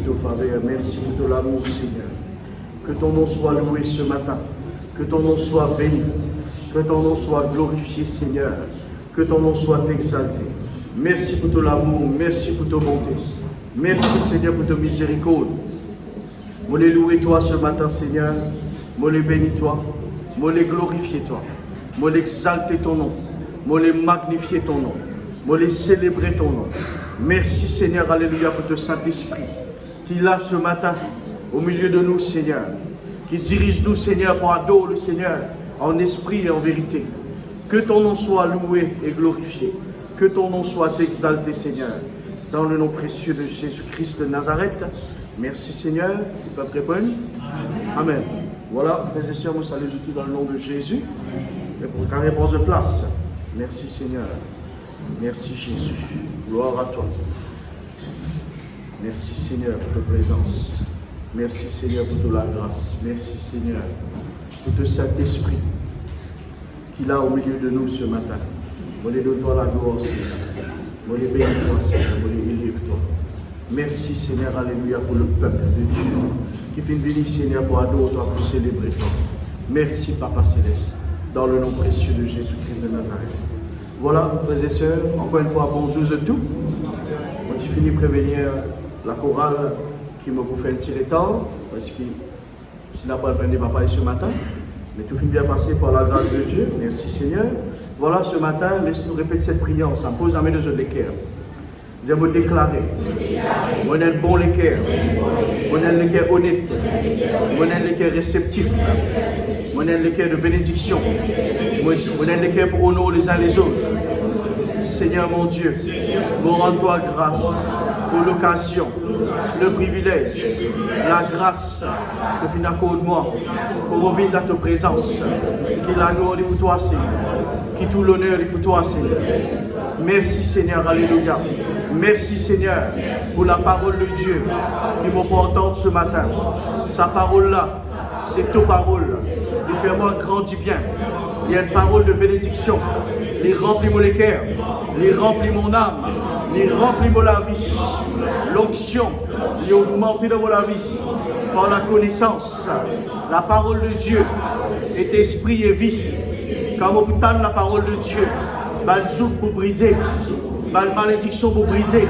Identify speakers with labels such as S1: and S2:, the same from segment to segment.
S1: pour ta faveur. Merci pour ton amour, Seigneur. Que ton nom soit loué ce matin. Que ton nom soit béni. Que ton nom soit glorifié, Seigneur. Que ton nom soit exalté. Merci pour ton amour. Merci pour ton bonté. Merci, Seigneur, pour ton miséricorde. Moi les louer toi ce matin, Seigneur. Moi les bénir toi. Moi les glorifier toi. Moi les exalter ton nom. Moi les magnifier ton nom. Moi les célébrer ton nom. Merci, Seigneur, alléluia, pour ton Saint-Esprit qui est là ce matin au milieu de nous, Seigneur. Qui dirige nous, Seigneur, pour adorer le Seigneur en esprit et en vérité. Que ton nom soit loué et glorifié. Que ton nom soit exalté, Seigneur. Dans le nom précieux de Jésus-Christ de Nazareth. Merci, Seigneur. Tu peux répondre? Amen. Voilà, frères et sœurs, moi salue tout dans le nom de Jésus. Et pour ta réponse de place. Merci, Seigneur. Merci, Jésus. Gloire à toi. Merci, Seigneur, pour ta présence. Merci, Seigneur, pour toute la grâce. Merci, Seigneur, pour tout Saint-Esprit qui est là au milieu de nous ce matin. Moi, les donne-toi la gloire, Seigneur. Moi, les bénis-toi, Seigneur. Moi, les élève-toi. Merci, Seigneur, alléluia, pour le peuple de Dieu qui vient venir, Seigneur, pour adorer toi, pour célébrer toi. Merci, Papa Céleste, dans le nom précieux de Jésus-Christ de Nazareth. Voilà, frères et sœurs, encore une fois, bonjour à tous. On finit de prévenir la chorale qui m'a fait un petit retard, parce que je n'ai pas le papa ce matin, mais tout finit bien passé par la grâce de Dieu. Merci, Seigneur. Voilà, ce matin, laissez-nous répéter cette prière. Ça me pose à mes deux l'équerre. Nous allons déclarer. On est bon l'équerre. On est l'équerre honnête. On est l'équerre réceptif. On est l'équerre de bénédiction. On est l'équerre pour honorer les uns les autres. Seigneur mon Dieu, nous rends-toi grâce pour l'occasion, le privilège, la grâce que tu m'accordes-moi pour revenir dans ta présence. Qui la gloire est pour toi, Seigneur. Qui tout l'honneur est pour toi, Seigneur. Merci, Seigneur, alléluia. Merci, Seigneur, pour la parole de Dieu qui m'a fait entendre ce matin. Sa parole-là, c'est ta parole. Il fait moi grandir bien. Il y a une parole de bénédiction. Il remplit mon cœur. Il remplit mon âme. Il remplit mon la vie. L'onction, il augmente dans mon la vie. Par la connaissance, la parole de Dieu est esprit et vie. Quand on entend la parole de Dieu, mal zouk pour briser, mal malédiction pour briser,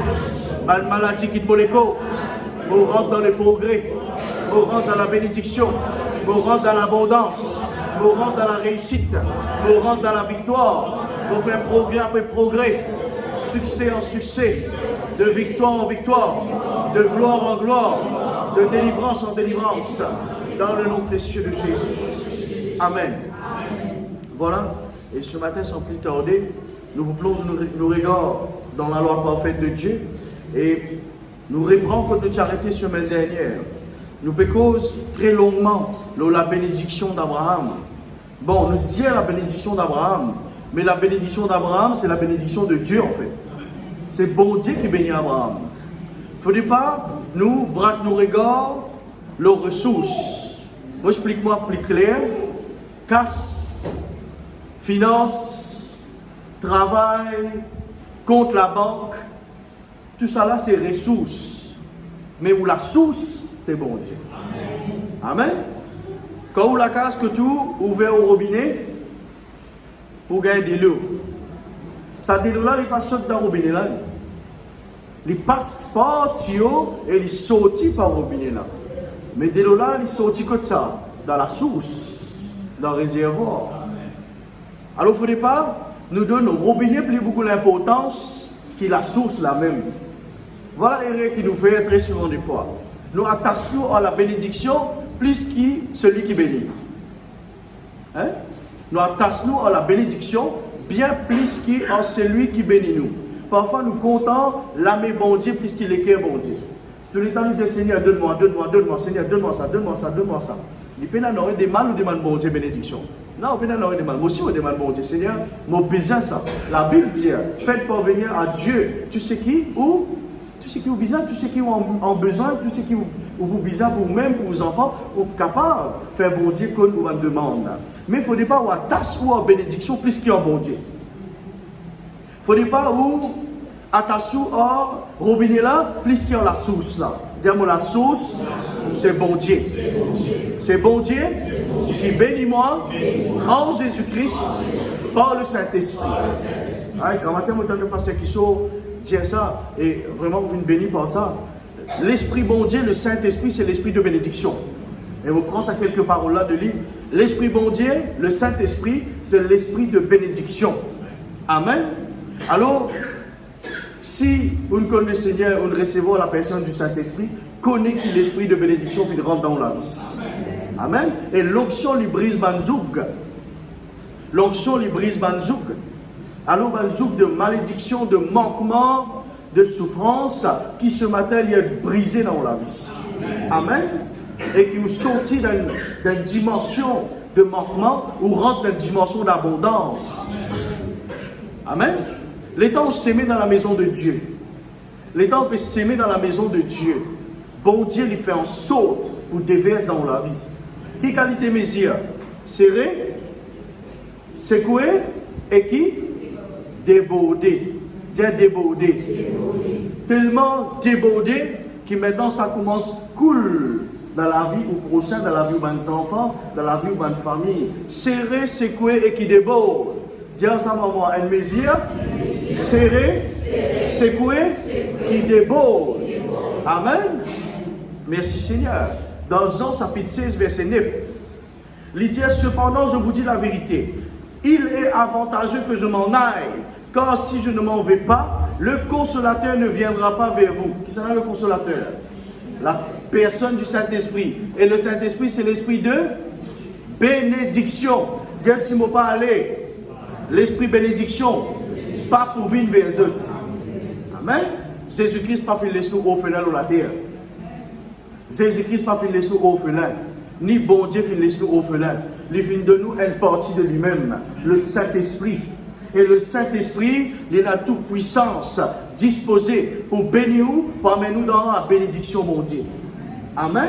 S1: mal maladie qui te l'écho, pour rentrer dans les progrès, pour rentrer dans la bénédiction, pour rentrer dans l'abondance, pour rentrer dans la réussite, pour rentrer dans la victoire, pour faire progrès après progrès, succès en succès, de victoire en victoire, de gloire en gloire, de délivrance en délivrance, dans le nom précieux de Jésus. Amen. Voilà, et ce matin, sans plus tarder, nous vous plongeons nos regards dans la loi parfaite de Dieu et nous reprenons quand nous arrêté la semaine dernière. Nous pécons très longuement la bénédiction d'Abraham. Bon, nous disons la bénédiction d'Abraham, mais la bénédiction d'Abraham, c'est la bénédiction de Dieu en fait. C'est bon Dieu qui bénit Abraham. Il ne faut pas nous braquer nos regards, leurs ressources. Moi, explique-moi plus clair. Casse, finance, travail, compte la banque, tout ça là c'est ressources. Mais où la source, c'est bon Dieu. Amen. Quand vous la casse que tout, ouvert au robinet, pour gagner de l'eau. Ça de l'eau là, il passe dans le robinet là. Il passe par tuyau et il sortit par le robinet là. Mais de l'eau là, il sortit comme ça, dans la source, dans le réservoir. Alors, il ne faudrait pas nous donner au robinet plus beaucoup d'importance que la source la même. Voilà l'erreur qui nous fait très souvent des fois. Nous attachons à la bénédiction plus que celui qui bénit. Hein? Nous attachons à la bénédiction bien plus qu'à celui qui bénit nous. Parfois, nous comptons l'âme bon Dieu plus qu'il est bon Dieu. Tout le temps, nous disons Seigneur, donne-moi, Seigneur, donne-moi ça. Il peut y avoir des mal ou des mal bon Dieu bénédiction. Non, on peut y avoir des mal. Moi aussi, on demande bon Dieu, Seigneur, mon besoin ça. La Bible dit, faites parvenir à Dieu. Tu sais qui ou tout ce qui est besoin, tout ce qui ont besoin, tout ce qui est besoin pour vous-même, pour vos enfants, ou capable de faire bon Dieu comme vous me demande. Mais il ne faut pas avoir tasse ou en bénédiction plus qu'il y a bon Dieu. Il ne faut pas avoir attention au robinet là, plus qu'il y a la source là. Dis-moi la source, c'est bon Dieu. C'est bon Dieu qui bénit moi en Jésus-Christ par le Saint-Esprit. Quand matin, je me pasteur qui dit ça, et vraiment vous êtes bénis par ça. L'Esprit bon Dieu, le Saint-Esprit, c'est l'Esprit de bénédiction. Et on prend ça quelques paroles là de livre. L'Esprit bon Dieu, le Saint-Esprit, c'est l'Esprit de bénédiction. Amen. Alors, si vous ne connaissez le Seigneur, vous ne recevez la personne du Saint-Esprit, connaissez qu'il l'Esprit de bénédiction qui rentre dans la vie. Amen. Et l'onction lui brise banzoug. L'onction lui brise banzoug. Alors, banzoug de malédiction, de manquement, de souffrance, qui ce matin est brisé dans la vie. Amen. Et qui vous sortit d'une dimension de manquement ou rentre dans une dimension d'abondance. Amen. Les temps s'aimer dans la maison de Dieu. Les temps peut s'aimer dans la maison de Dieu. Bon Dieu lui fait en sorte pour déverser dans la vie. Quelle qualité mes yeux? Serré, secoué et qui? Débordé. Dis débordé. Tellement débordé que maintenant ça commence cool dans la vie au prochain, dans la vie de mes enfants, dans la vie de ma famille. Serré, secoué et qui déborde. Dis ensemble à moi, un mesure, serré, secoué, qui déborde. Amen. Merci Seigneur. Dans Jean chapitre 16, verset 9, il dit, cependant, je vous dis la vérité. Il est avantageux que je m'en aille, car si je ne m'en vais pas, le consolateur ne viendra pas vers vous. Qui sera le consolateur? La personne du Saint-Esprit. Et le Saint-Esprit, c'est l'esprit de bénédiction. Dieu, si je ne pas aller, l'esprit bénédiction, pas pour venir vers eux. Amen. Jésus-Christ pas fait les sous orphelins dans la terre. Jésus-Christ pas fait les sous orphelins. Ni bon Dieu fait les sous orphelins. Il fait de nous une partie de lui-même, le Saint-Esprit. Et le Saint-Esprit, il a toute puissance disposée pour bénir nous, pour amener nous dans la bénédiction, mon Dieu. Amen.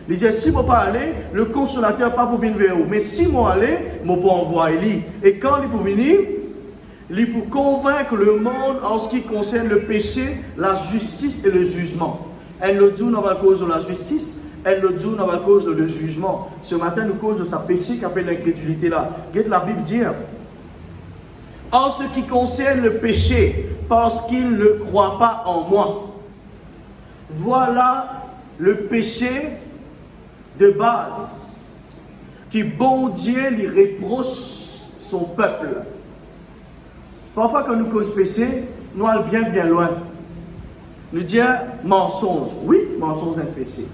S1: Il dit, si je ne peux pas aller, le consolateur pas pour venir vers vous. Mais si moi aller, je peux envoyer lui. Et quand il peut venir, il peut convaincre le monde en ce qui concerne le péché, la justice et le jugement. Elle le dit à cause de la justice, elle le dit à cause du jugement. Ce matin, nous cause de sa péché qui appelle l'incrédulité là. Regarde la Bible dire, en ce qui concerne le péché, parce qu'il ne croit pas en moi. Voilà le péché de base, qui bon Dieu lui reproche son peuple. Parfois quand nous causons péché, nous allons bien loin. Nous disons mensonge, oui, mensonge c'est un péché.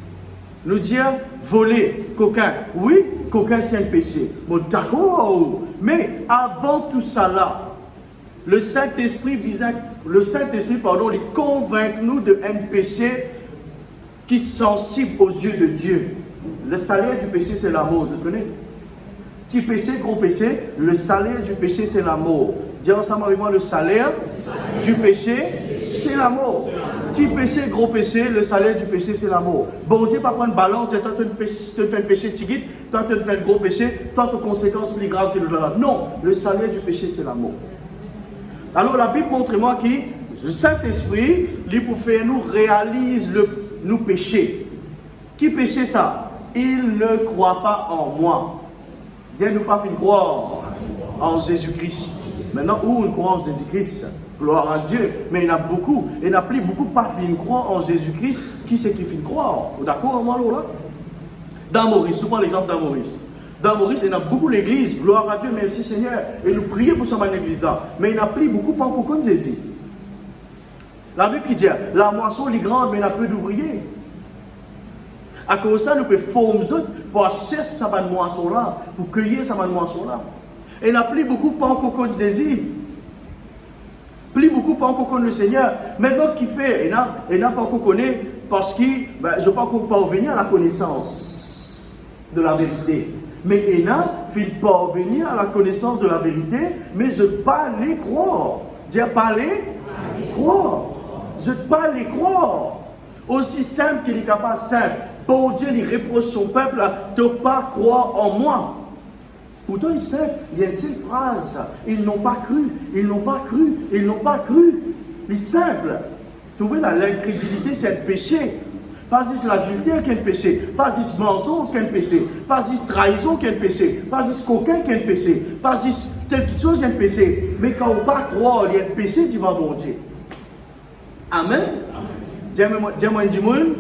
S1: Nous disons voler, coquin, oui, coquin c'est un péché. Bon d'accord, mais avant tout ça là, le Saint-Esprit, lui convainc nous d'un péché qui est sensible aux yeux de Dieu. Le salaire du péché, c'est la mort, vous connaissez? Petit péché, gros péché, le salaire du péché, c'est la mort. Dis ensemble avec moi, le salaire du péché, c'est la mort. Petit péché, gros péché, le salaire du péché, c'est la mort. Bon Dieu, pas prendre balance, tant tu fais un péché petit, tant tu fais un gros péché, tant de conséquences plus graves que le là. Non, le salaire du péché, c'est la mort. Alors la Bible montre-moi que le Saint-Esprit, lui pour faire nous réalise nos péchés. Qui péché ça? Il ne croit pas en moi. Dieu nous pas fait croire en Jésus-Christ. Maintenant, où on croit en Jésus-Christ? Gloire à Dieu. Mais il y en a beaucoup. Il y en a plus beaucoup pas fait croire en Jésus-Christ. Qui c'est qui fait croire? D'accord, moi là? Dans Maurice, souvent l'exemple dans Maurice. Dans Maurice, il y en a beaucoup l'église. Gloire à Dieu, merci Seigneur. Et nous prions pour ça dans l'église là. Mais il n'y en a plus beaucoup pas encore comme Jésus. La Bible qui dit, la moisson est grande, mais il y a peu d'ouvriers. À cause de ça, nous pouvons former pour acheter cette moisson-là, pour cueillir cette moisson-là. Et il n'y a plus beaucoup pas encore comme Jésus. Plus beaucoup pas encore comme le Seigneur. Mais d'autres qui fait, il n'a pas encore connu parce que je ne peux pas encore parvenir à la connaissance de la vérité. Mais il n'a fait parvenir à la connaissance de la vérité, mais je ne peux pas les croire. Dire parler, croire. Je ne peux pas les croire. Aussi simple qu'il est capable, simple. Bon Dieu, il reproche son peuple de ne pas croire en moi. Pourtant, il sait, il y a une seule phrase. Ils n'ont pas cru, ils n'ont pas cru, ils n'ont pas cru. C'est simple. Vous voyez, l'incrédulité, c'est un péché. Pas juste l'adultère qui est un péché. Pas juste mensonge qui est un péché. Pas juste trahison qui est un péché. Pas juste coquin qui est un péché. Pas juste telle chose qui est un péché. Mais quand on ne pas croire, il y a un péché devant mon Dieu. Amen. Dis-moi un monde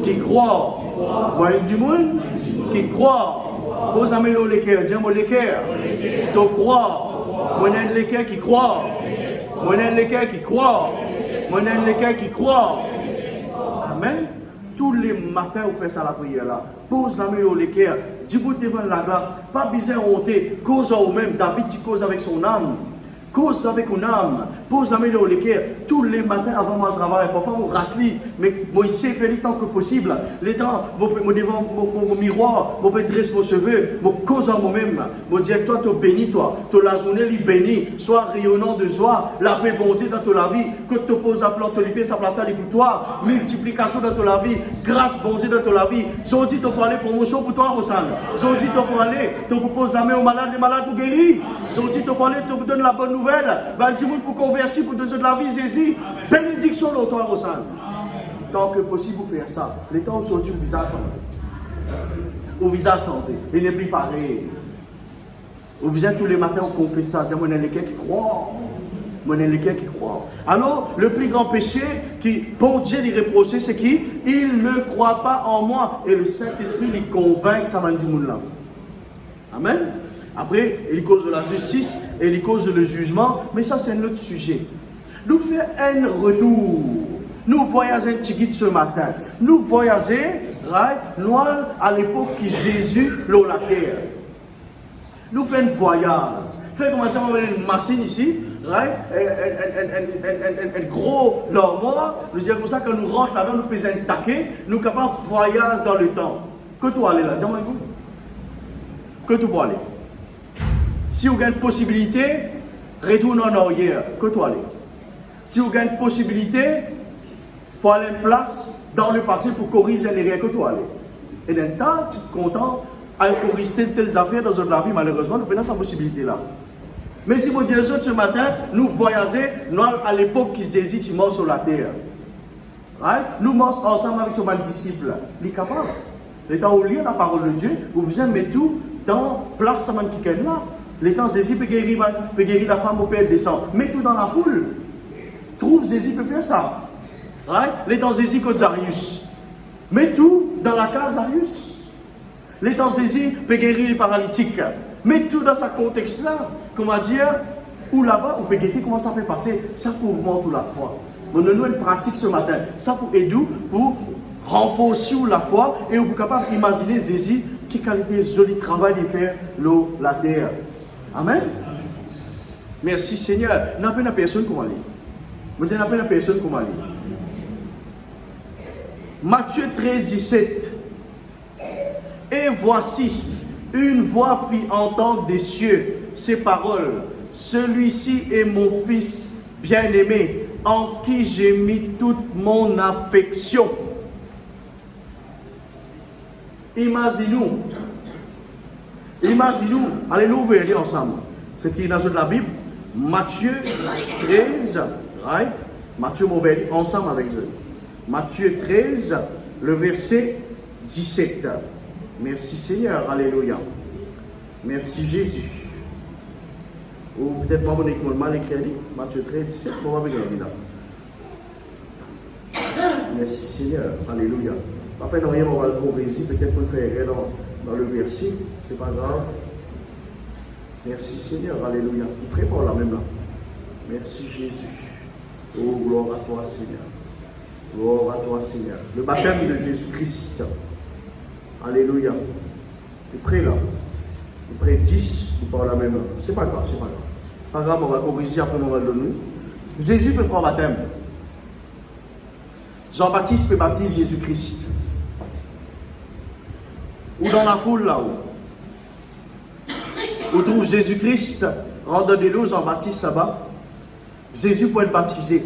S1: qui croit. Moi un monde qui croit. Vos amis les cœurs. Dis-moi les cœurs. Tu crois. Moi un les cœurs qui croit. Moi un les cœurs qui croit. Moi un les cœurs qui croit. Amen. Tous les matins, on fait ça la prière là. Pose la main au l'équerre, du bout devant la glace. Pas besoin de honter. Cause au même. David, tu causes avec son âme. Cause avec une âme. Pose la main au l'équerre. Tous les matins avant mon travail. Parfois, on raclie. Mais moi, je faire le temps que possible. Les temps, je devant mon miroir. Je dresse mon cheveux. Je cause en moi-même. Je dis, toi, tu bénis, toi. Tu la journée, il béni. Sois rayonnant de joie. La paix, bon Dieu, dans ta vie. Que tu poses la plante, tu sa place pour toi. Multiplication dans ta vie. Grâce, bon Dieu, dans ta vie. J'ai dit, tu peux aller promotion pour toi, Rosanne. J'ai dit, tu peux aller. Tu poses la main aux malades, les malades pour guérir. J'ai dit, tu peux aller, tu donnes la bonne nouvelle. Ben, dis pour convertir, pour donner de la vie, Jésus. Bénédiction dans toi, Rosanne. Tant que possible, vous faire ça. Les temps aujourd'hui, au visage sensé. Au visage sensé. Il n'est plus pareil. Au visage, tous les matins, on confesse ça. Moi, il y a quelqu'un qui croit. Moi, il y a quelqu'un qui croit. Alors, le plus grand péché qui, bon Dieu, lui reprocher, c'est qu'il ne croit pas en moi. Et le Saint-Esprit lui convainc que ça va dire là. Amen. Après, il cause de la justice et il cause le jugement, mais ça c'est un autre sujet. Nous faisons un retour. Nous voyageons un petit ce matin. Nous voyageons, right, noir à l'époque que Jésus l'a la terre. Nous faisons un voyage. Fait comment ça, on a une machine ici, right, un gros l'armoire. Nous disons comme ça, quand nous rentrons là-dedans, nous faisons un taquet, nous sommes capables de voyager dans le temps. Que tu aller là, dis-moi écoute. Que tu peux aller. Si vous avez une possibilité, retourne en arrière. Que tu aller. Si vous avez une possibilité, pour aller en place dans le passé pour corriger les erreurs que tu aller. Et d'un temps, tu es content à corriger telles affaires dans notre vie, malheureusement, nous prenons cette possibilité-là. Mais si vous dites ce matin, nous voyageons à l'époque qui Jésus est mort sur la terre. Right? Nous marchons ensemble avec ses disciples. Il est capable. Le temps où lire la parole de Dieu, vous besoin de mettre tout dans la place qui est là. Le temps Jésus peut guérir la femme au père descend. Mets tout dans la foule. Trouve Jésus peut faire ça. Right? Le temps Jésus contre Zarius. Mets tout dans la case Zarius. Le temps Jésus peut guérir les paralytiques. Mets tout dans ce contexte-là. Comment dire, ou là-bas, on peut guetter comment ça peut passer. Ça pour augmenter la foi. On a une pratique ce matin. Ça pour aider, pour renforcer la foi et vous êtes capable d'imaginer Jésus qui qualité joli travail de faire l'eau, la terre. Amen. Merci Seigneur. N'a pas personne comme aller. Vous n'avez pas personne comme aller. Matthieu 13, 17. Et voici, une voix fit entendre des cieux ces paroles. Celui-ci est mon fils bien-aimé, en qui j'ai mis toute mon affection. Imaginez-nous, allez nous ouvrir ensemble. Ce qui est dans la Bible, Matthieu 13, right? Matthieu, on va lire ensemble avec eux. Matthieu 13, le verset 17. Merci Seigneur, alléluia. Merci Jésus. Ou peut-être pas mon école mal écrit, Matthieu 13, 17, on va venir là. Merci Seigneur, alléluia. Enfin, non, rien, on va le corriger, peut-être qu'on fait dans le verset, c'est pas grave. Merci Seigneur, alléluia. Il prépare la même là. Merci Jésus. Oh, gloire à toi Seigneur. Gloire à toi Seigneur. Le baptême de Jésus-Christ. Alléluia. Il près là. Il près 10, il parle la même là. C'est pas grave, c'est pas grave. Pas grave, on va corriger, après on va le donner. Jésus peut prendre baptême. Jean-Baptiste peut baptiser Jésus-Christ. Ou dans la foule là-haut. Où trouve Jésus-Christ, rentre de l'eau, Jean-Baptiste là-bas. Jésus peut être baptisé.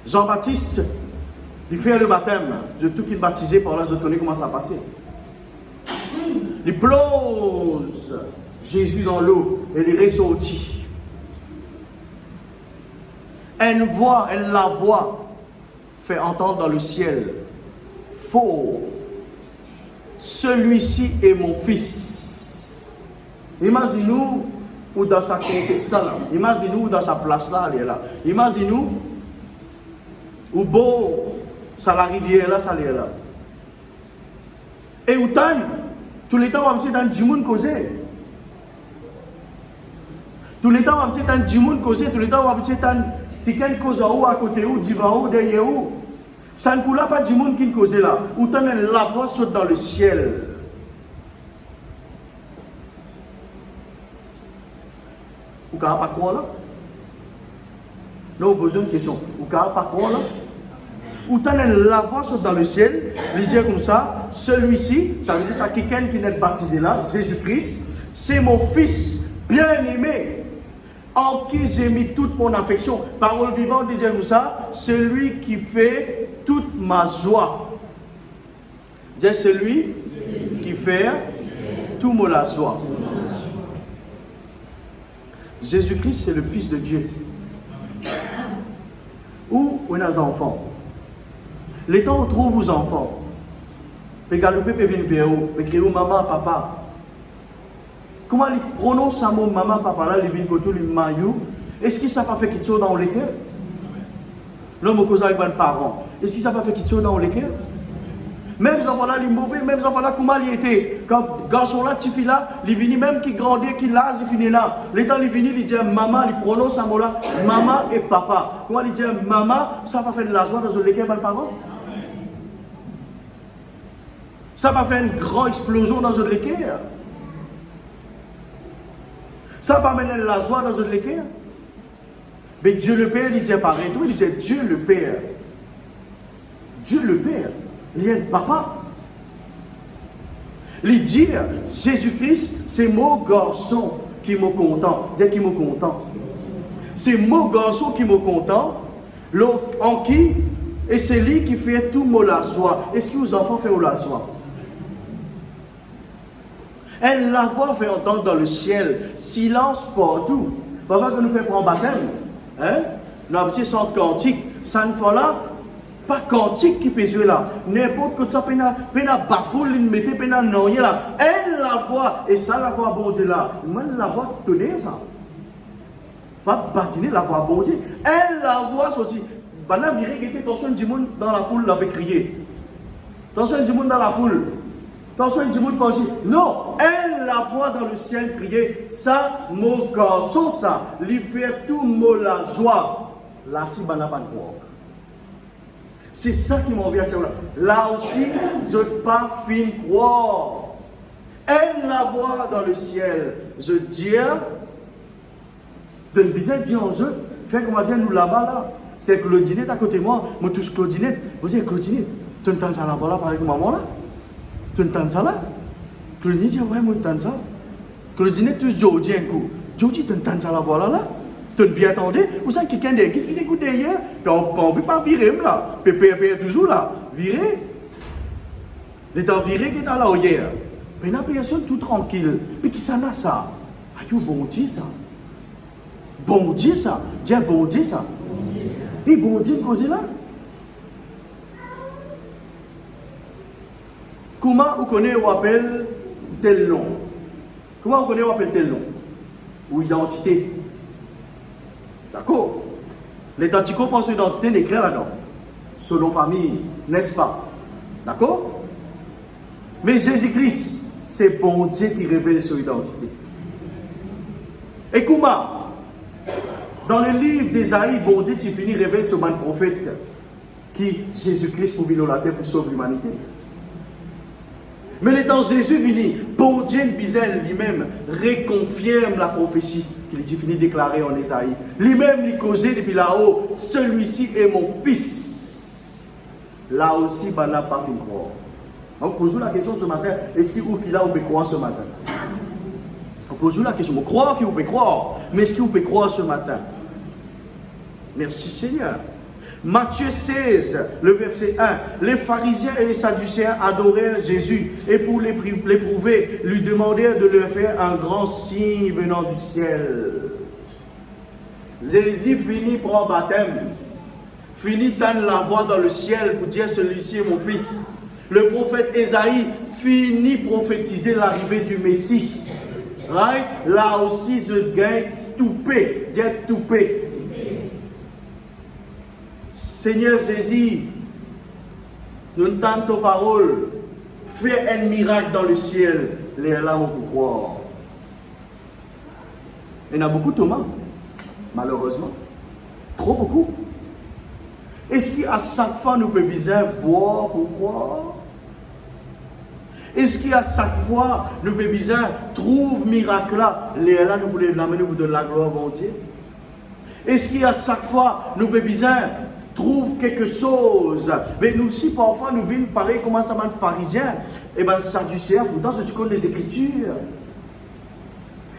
S1: Jean-Baptiste, il fait le baptême. De tout qui est baptisé, par là, je connais comment ça passe. Il plonge Jésus dans l'eau et il ressortit. Elle la voit. fait entendre dans le ciel, faux, celui-ci est mon fils. Imaginez-nous ou dans sa contexte là, imaginez-nous dans sa place là, elle est là. Imaginez-nous ou beau, ça la rivière là, ça est là. Et autant, tous les temps, on va dans du monde causé. Tous les temps, on va dans du monde causé. Tous les temps, on va dans quelqu'un cause ou à côté ou devant ou derrière ou. Ça ne coule pas du monde qui cause là. Autant la voix saute dans le ciel. Vous ne pouvez pas croire là? Non, vous posez une question. Vous ne pouvez pas croire là? Autant la voix saute dans le ciel, il dit comme ça, celui-ci, ça veut dire que quelqu'un qui n'est baptisé là, Jésus-Christ, c'est mon fils bien-aimé, en qui j'ai mis toute mon affection. Parole vivante, il dit comme ça, celui qui fait toute ma joie. Dis celui qui fait toute ma joie. Jésus-Christ, c'est le Fils de Dieu. Où on a des enfants. Les temps où on trouve vos enfants, les galoper peuvent venir vers vous, les crier maman, papa. Comment ils prononcent ce mot maman, papa là, ils viennent côté, ils maillot. Est-ce qu'ils ne savent pas faire quelque chose dans les cœurs? L'homme au cause avec les parents. Est-ce qu'ils ne savent pas faire quelque chose dans les cœurs? Même les enfants là, les mauvais, même les enfants là, comment ils étaient? Quand garçon là, petit fille là, ils viennent même qui grandit, qui l'âge, ils finissent là. Les temps, ils viennent, ils disent maman, ils prononcent ce mot là, maman et papa. Comment ils disent maman, ça va faire de la joie dans les cœurs des parents? Ça va faire une grande explosion dans notre cœur. Ça va mener la joie dans notre cœur. Mais Dieu le Père, il dit pareil, il dit Dieu le Père. Dieu le Père, il y a un papa. Il dit Jésus-Christ, c'est mon garçon qui me content. Dis qui me content. C'est mon garçon qui me content. En qui? Et c'est lui qui fait tout mon la joie. Est-ce que vos enfants font la joie? Elle la voix fait entendre dans le ciel, silence partout. Parfois que nous faisons prendre baptême, hein? Nous avons un petit centre cantique, ça ne fait là, pas cantique qui peut jouer là. N'importe quoi, ça peut bafoule, il mette, peut non, là. Elle la voix, et ça la voix bon Dieu là. Moi, la voix tenez ça. Pas patiner la voix bon Dieu. Elle la voix sortie. Bah là, viré qui était, attention du monde dans la foule, l'avait crié. Attention du monde dans la foule. Attention du monde pas aussi. Non, elle la voix dans le ciel crier. Ça, mon garçon, ça, lui fait tout mot la joie. Là, si, bah n'a pas de croire. C'est ça qui m'en vient à dire là. Là aussi, je ne pas fin croire. Elle la voix dans le ciel. Je dis, je ne bisais dire en jeu. Fait comment dire, nous là-bas, là. C'est Claudinette à côté de moi. Moi, tous Claudinette. Vous dites, Claudinette, tu entends ça là-bas, là, pareil que maman, là? Tu entends ça, là? Claudinette dit, ouais, moi, tu entends ça. Claudinette, tu dis, un coup. Jody, tu entends ça là-bas, là? Tu bien attendez? Vous savez, quelqu'un qui écoute derrière, puis on ne veut pas virer, là. Pépé toujours, là. Virer. Les temps virés qui est à l'arrière. Mais la personne tout tranquille. Mais qui ça là, ça? Aïe, bon Dieu, ça. Bon Dieu, ça. Dis bon Dieu, ça. Et bon Dieu, cause là. Comment vous connaissez ou appelle tel nom? Comment vous connaissez ou appelle tel nom? Ou identité? D'accord? Les anticorps pensent l'identité d'écrire là-dedans. Selon famille, n'est-ce pas? D'accord? Mais Jésus-Christ, c'est bon Dieu qui révèle son identité. Et comment? Dans le livre d'Ésaïe, bon Dieu, tu finis révèle ce man prophète qui, Jésus-Christ, pour venir la terre pour sauver l'humanité. Mais les temps Jésus vini, bon Dieu, lui-même, réconfirme la prophétie qu'il est fini déclarer en Ésaïe. Lui-même, lui causait depuis là-haut, celui-ci est mon fils. Là aussi, ben, n'a pas fait croire. Donc, posons la question ce matin, est-ce qu'il ou là, on peut croire ce matin? Posons la question, on croit qu'il peut croire, mais est-ce qu'il peut croire ce matin? Merci Seigneur. Matthieu 16, le verset 1. Les pharisiens et les sadducéens adorèrent Jésus et pour l'éprouver, lui demandèrent de leur faire un grand signe venant du ciel. Jésus finit par un baptême. finit d'entendre la voix dans le ciel pour dire celui-ci est mon fils. Le prophète Ésaïe finit prophétiser l'arrivée du Messie. Right? Là aussi, je gagne toupé, dire toupé. Seigneur Jésus, nous entendons ta parole, fais un miracle dans le ciel, les larmes pour croire. Il y en a beaucoup, Thomas, malheureusement. Trop beaucoup. Est-ce qu'à chaque fois nous pouvons bien voir pour croire? Est-ce qu'à chaque fois nous pouvons bien trouver miracle là, les là nous pouvons l'amener pour donner la gloire à Dieu? Est-ce qu'à chaque fois nous pouvons bien trouve quelque chose? Mais nous aussi parfois nous venons pareil comme ça man pharisien et ben sadducéen, pourtant tu connais les Écritures.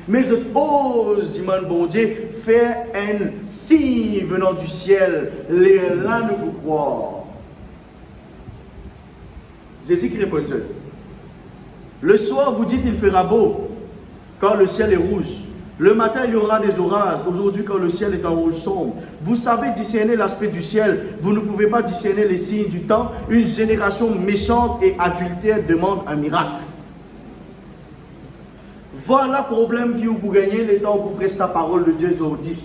S1: Mais je ose, mon bon Dieu, faire un signe venant du ciel. Les là nous pouvons croire. Jésus qui répond. Le soir, vous dites il fera beau quand le ciel est rouge. Le matin, il y aura des orages. Aujourd'hui, quand le ciel est en rouge sombre. Vous savez discerner l'aspect du ciel. Vous ne pouvez pas discerner les signes du temps. Une génération méchante et adultère demande un miracle. Voilà le problème qui vous gagner les temps pour prêcher sa parole de Dieu aujourd'hui.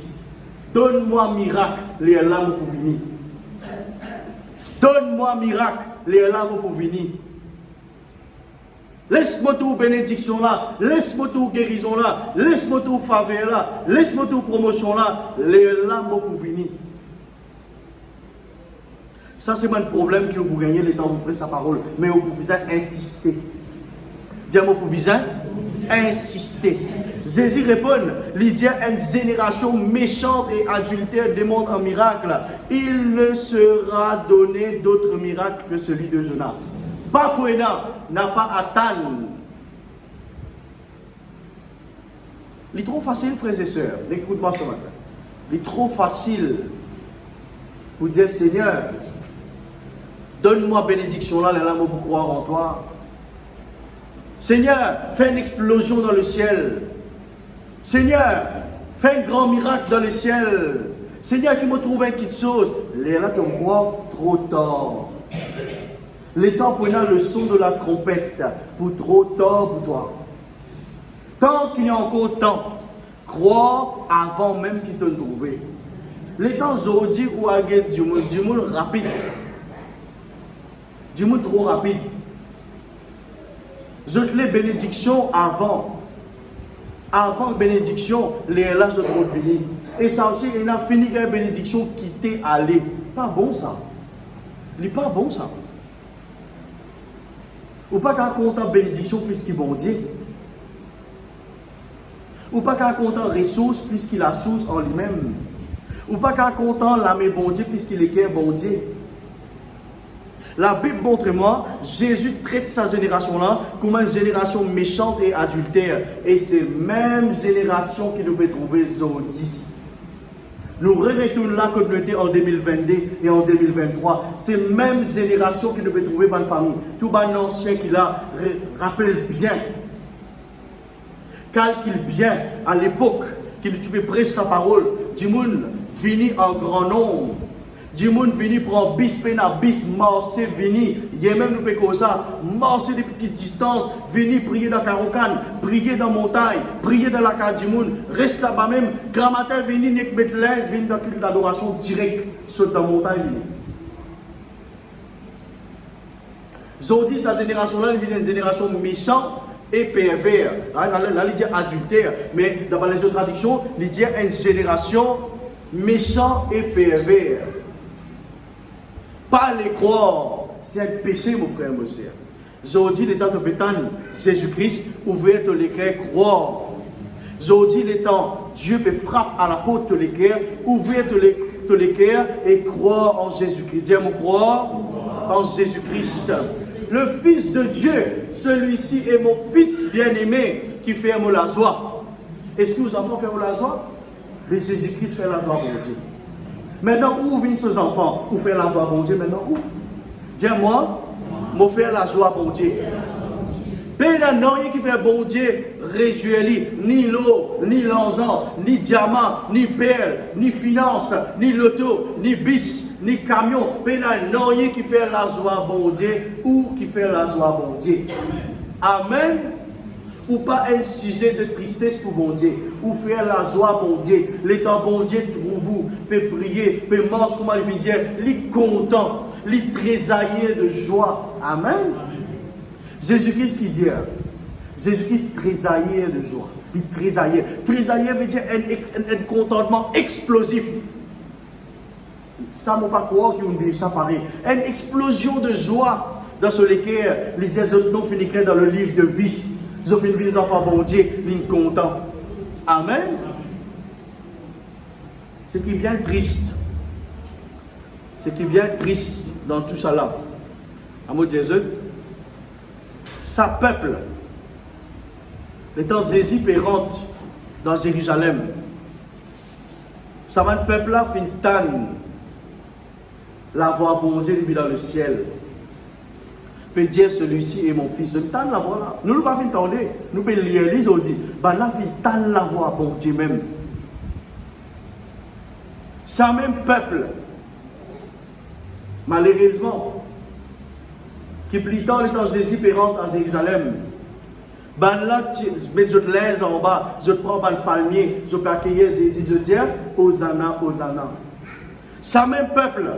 S1: Donne-moi un miracle, les larmes pour venir. Donne-moi un miracle, les larmes pour venir. Laisse-moi tout bénédiction là, laisse-moi tout guérison là, laisse-moi tout faveur là, laisse-moi tout promotion là, les larmes pour venir. Ça c'est pas le problème que vous gagnez les temps pour prêcher sa parole, mais vous pouvez insister. Dis-moi pour besoin insister. Jésus répond, il dit une génération méchante et adultère demande un miracle. Il ne sera donné d'autre miracle que celui de Jonas. Bapoena n'a pas atteint. Il est trop facile, frères et sœurs. Écoute-moi ce matin. Il est trop facile pour dire Seigneur, donne-moi bénédiction là, les larmes pour croire en toi. Seigneur, fais une explosion dans le ciel. Seigneur, fais un grand miracle dans le ciel. Seigneur, qui me trouve une petite chose. Les là, tu crois trop tard. Les temps prenant le son de la trompette pour trop tard pour toi. Tant qu'il y a encore temps, crois avant même qu'il te trouve. Les temps aujourd'hui où il y a du monde rapide. Du monde trop rapide. Je te les bénédictions avant. Avant bénédiction, les là je te fini. Et ça aussi, il a fini une bénédiction qui t'est allé. Pas bon ça. Il n'est pas bon ça. Ou pas qu'un content bénédiction puisqu'il est bon Dieu. Ou pas qu'un content ressource puisqu'il a source en lui-même. Ou pas qu'un content l'âme bon Dieu puisqu'il est qu'un bon Dieu. La Bible montre-moi, Jésus traite sa génération-là comme une génération méchante et adultère. Et c'est la même génération qui nous peut trouver aujourd'hui. Nous retournons là comme nous étions en 2022 et en 2023. C'est la même génération qui nous peut trouver dans la famille. Tout le ancien qui la rappelle bien, calcule bien à l'époque qu'il tu peux prêcher sa parole. Du monde venu en grand nombre. Du monde venu prendre bis pena bis marcher venu. Il y a même nous comme ça marcher des petites distances, venir prier dans Carocan, prier dans montagne, prier dans la carte du monde, reste là-bas même. Grand matin venir nek mettre l'aise, venir dans culte d'adoration direct sur la montagne. Aujourd'hui sa génération là, elle est une génération méchante et pervers. Là il dit adultère, mais dans les autres traductions, il dit une génération méchante et pervers. Pas les croire, c'est un péché, mon frère, mon frère. Aujourd'hui, les temps de Béthane, Jésus-Christ, ouvert les cœurs, croire. Aujourd'hui, les temps, Dieu peut frapper à la porte les cœurs, ouvrir les cœurs et croire en Jésus-Christ. Dis moi croire en Jésus-Christ. Le Fils de Dieu, celui-ci est mon Fils bien-aimé qui fait la joie. Est-ce que nos enfants font la joie? Mais Jésus-Christ fait la joie, mon Dieu. Maintenant, où viennent ces enfants? Où faire la joie, bon Dieu? Maintenant, où? Dis-moi, m'en faire la joie, bon Dieu. Pénan, non, il qui fait bon Dieu, réjouis, ni l'eau, ni l'argent, ni diamant, ni perle, ni finance, ni loto, ni bis, ni camion, non qui fait la joie bon Dieu ou qui fait la joie bon Dieu. Amen. Ou pas un sujet de tristesse pour bon Dieu, ou faire la joie bon Dieu. L'état bon Dieu trouve vous, peut prier, peut manger, comment il veut dire, il content, il trésorier de joie. Amen. Jésus-Christ qui dit, Jésus-Christ trésorier de joie. Il trésorier. Trésorier veut dire un contentement explosif. Ça ne m'a pas croire qu'on vit ça pareil. Une explosion de joie dans ce lequel les autres noms finissent dans le livre de vie. Ils ont fini les enfants bon Dieu, ils sont contents. Amen. Ce qui est bien triste, ce qui est bien triste dans tout ça là, à mot Jésus, sa peuple, le temps Jésus rentre dans Jérusalem, ça va le peuple là fin tanne la voix bon Dieu lui dans le ciel. Peut dire celui-ci est mon fils. Je tanne la voix là. Nous ne pouvons pas entendre. Nous pouvons lire les autres. Ben là, il tanne la voix bon Dieu même. Ça même peuple, malheureusement, qui plus tard le temps Jésus rentre à Jérusalem. Ben là, je mets l'aise en bas, je prends le palmier, je peux accueillir Jésus, je dis Hosanna, Hosanna. Ça même peuple,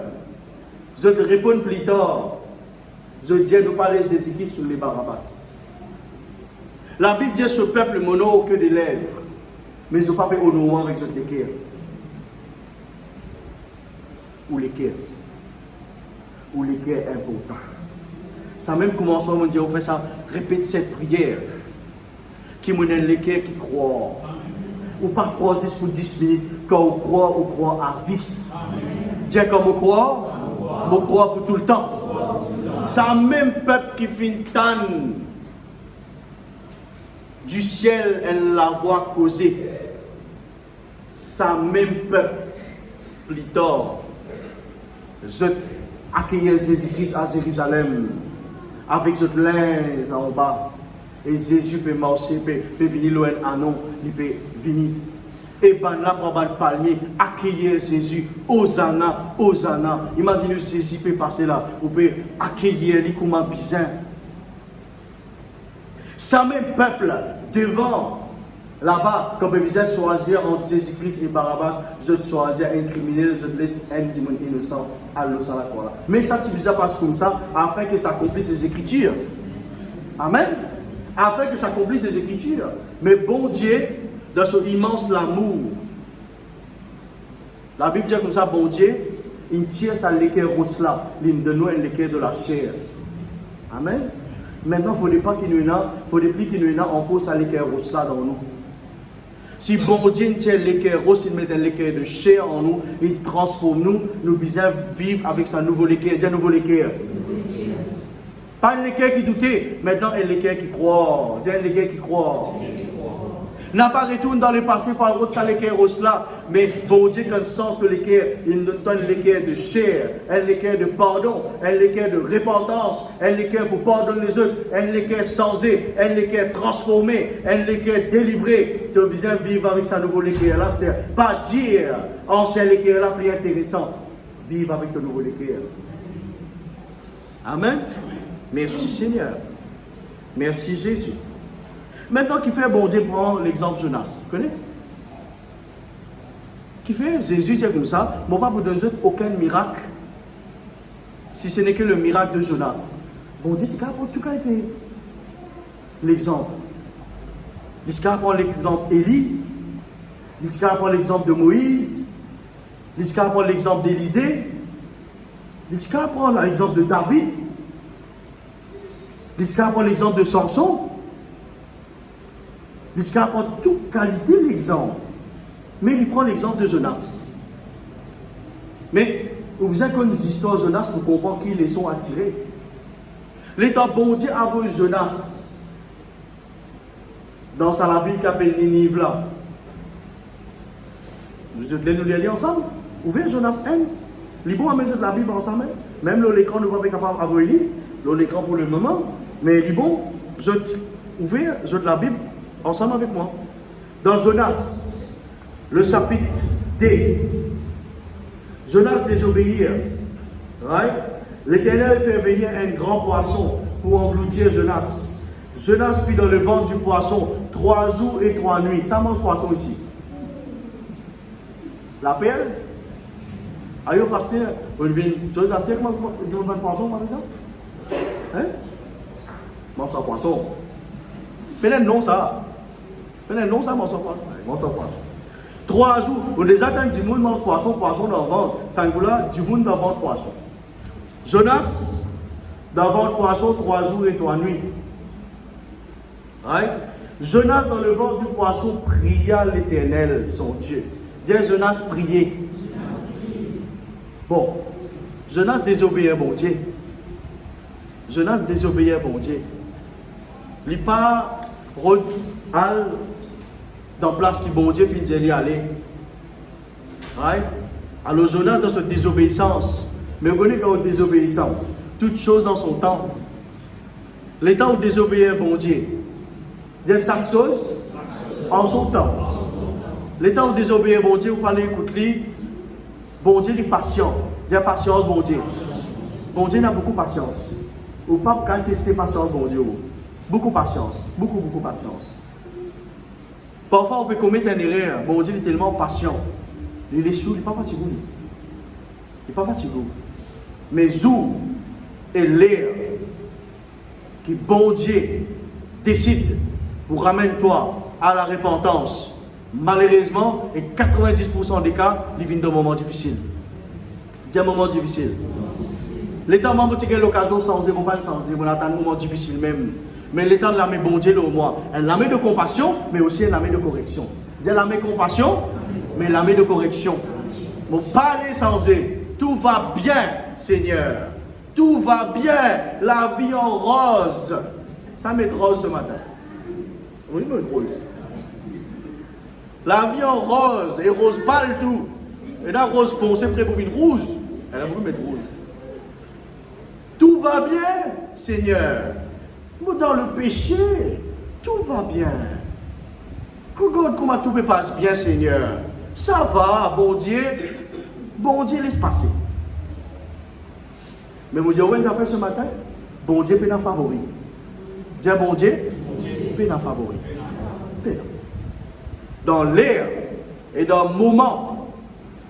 S1: je te réponds plus tard. Je dis, nous parlons de Jésus-Christ sur les Barabbas. La Bible dit ce peuple mono que des lèvres, mais je ne pas fait honorer avec ce cœur. Ou les cœurs. Ou les cœurs importants. Ça même commencement, on dit, on fait ça, répète cette prière. Qui me donne les cœurs qui croient. Ou pas croire juste pour 10 minutes, quand on croit à vie. Dis comme on croit pour tout le temps. Ça même peuple qui finit du ciel, elle la voit causer. Ça même peuple, plus tard, je accueillir Jésus-Christ à Jérusalem avec ce linge en bas. Et Jésus peut marcher, peut venir loin à non, il peut venir. Et ben là, pour le palmier, accueillir Jésus, Hosanna, Hosanna. Imaginez Jésus peut passer là, vous pouvez accueillir les comment bizarre. Ça même peuple, devant, là-bas, comme vous pouvez choisir entre Jésus-Christ et Barabbas, je choisis un criminel, je laisse un démon innocent à l'océan. Mais ça, tu passe comme ça, afin que ça accomplisse les Écritures. Amen. Afin que ça accomplisse les Écritures. Mais bon Dieu, dans son immense amour, la Bible dit comme ça, bon Dieu, il tire sa l'équerre rose là, il donne nous un l'équerre de la chair. Amen. Maintenant, il ne faut pas qu'il nous ait, encore sa l'équerre rose là dans nous. Si bon Dieu tient l'équerre rose, il met un l'équerre de chair en nous, il transforme nous, nous besoin vivre avec sa nouvelle équerre. Dis un nouveau équerre. Pas un équerre qui doutait, maintenant un équerre qui croit. Dis un équerre qui croit. N'a pas retourné dans le passé par le route de l'équerre là, mais bon Dieu, quand le sens de l'équerre, il nous donne l'équerre de chair, un équerre de pardon, un équerre de repentance, un équerre pour pardonner les autres, un équerre changé, un équerre transformé, un équerre délivré. Tu as besoin de vivre avec sa nouvelle équerre là, c'est-à-dire pas dire ancien équerre là plus intéressant, vivre avec ton nouveau équerre. Amen. Merci Seigneur. Merci Jésus. Maintenant, qui fait bon Dieu prend l'exemple Jonas. Vous connaissez? Qui fait Jésus dit comme ça, bon, pas vous donner aucun miracle, si ce n'est que le miracle de Jonas. Bon Dieu, en tout cas, été l'exemple. L'Iscar prend l'exemple d'Élie, l'Iscar prend l'exemple de Moïse, l'Iscar prend l'exemple d'Élisée, l'Iscar prend l'exemple de David, l'Iscar prend l'exemple de Samson. L'Iscar prend toute qualité l'exemple, mais il prend l'exemple de Jonas. Mais vous avez connu les histoires de Jonas pour comprendre qu'ils les sont attirés. L'État bon Dieu a vu Jonas dans la ville qui s'appelle Ninive là. Vous allez nous lire ensemble. Ouvrez Jonas 1. Les bons amènent la Bible ensemble. Même l'écran ne va pas être capable d'avoir l'écran pour le moment. Mais les bons, ouvrez la Bible ensemble avec moi. Dans Jonas, le chapitre D. Jonas désobéit. Right? L'Éternel fait venir un grand poisson pour engloutir Jonas. Jonas fit dans le ventre du poisson 3 jours et 3 nuits. Ça mange poisson ici. La perle? Ayo pasteur, vous venez de pasteur comment vous avez un poisson par exemple? Hein? Mange un poisson. Peut-être non ça. Peut-être non ça mange un poisson. Mange un poisson. 3 jours, vous les attendez du monde mange poisson, poisson dans le ventre. Sangoula, du monde dans le ventre poisson. Jonas, dans le ventre poisson 3 jours et 3 nuits. Right? Jonas dans le ventre du poisson pria l'Éternel, son Dieu. Dis Jonas prier. Bon, Jonas désobéit bon Dieu. Jonas désobéit bon Dieu. Il pas dans place qui bon Dieu finit d'y aller. Right? Alors Jonas dans cette désobéissance, mais vous connaissez quand on désobéissant, toutes choses en son temps. Le temps où désobéir bon Dieu, dire chaque chose en son temps. Le temps où désobéir bon Dieu, vous parlez écoutez, bon Dieu est patient. Dire patience bon Dieu. Bon Dieu n'a beaucoup de patience. Ou pas quand tester patience bon Dieu. Beaucoup de patience, beaucoup de patience. Parfois on peut commettre une erreur. Bon Dieu est tellement patient. Il est sous, il n'est pas fatigué. Il n'est pas fatigué. Mais où est l'air qui bon Dieu décide pour ramener toi à la repentance? Malheureusement, et 90% des cas, ils viennent d'un moment difficile. D'un moment difficile. L'état membre qui a l'occasion sans zéro, pas sans zéro, on attend un moment difficile même. Mais l'état de l'armée bon Dieu, au moins, elle l'armée de compassion, mais aussi l'armée de correction. Dire l'armée de compassion, mais l'armée de correction. Bon, parlez sans eux. Tout va bien, Seigneur. Tout va bien. La vie en rose. Ça met rose ce matin. Oui, mais rose. La vie en rose. Et rose pâle tout. Et là, rose foncée près pour une rouge. Elle a voulu mettre rouge. Tout va bien, Seigneur. Dans le péché, tout va bien. Comment tout se passe bien, Seigneur. Ça va, bon Dieu. Bon Dieu, laisse passer. Mais mon Dieu, où est-ce que fait ce matin? Bon Dieu, peut en favori. Dis bon Dieu, peut en favori. Dans l'air, et dans le moment,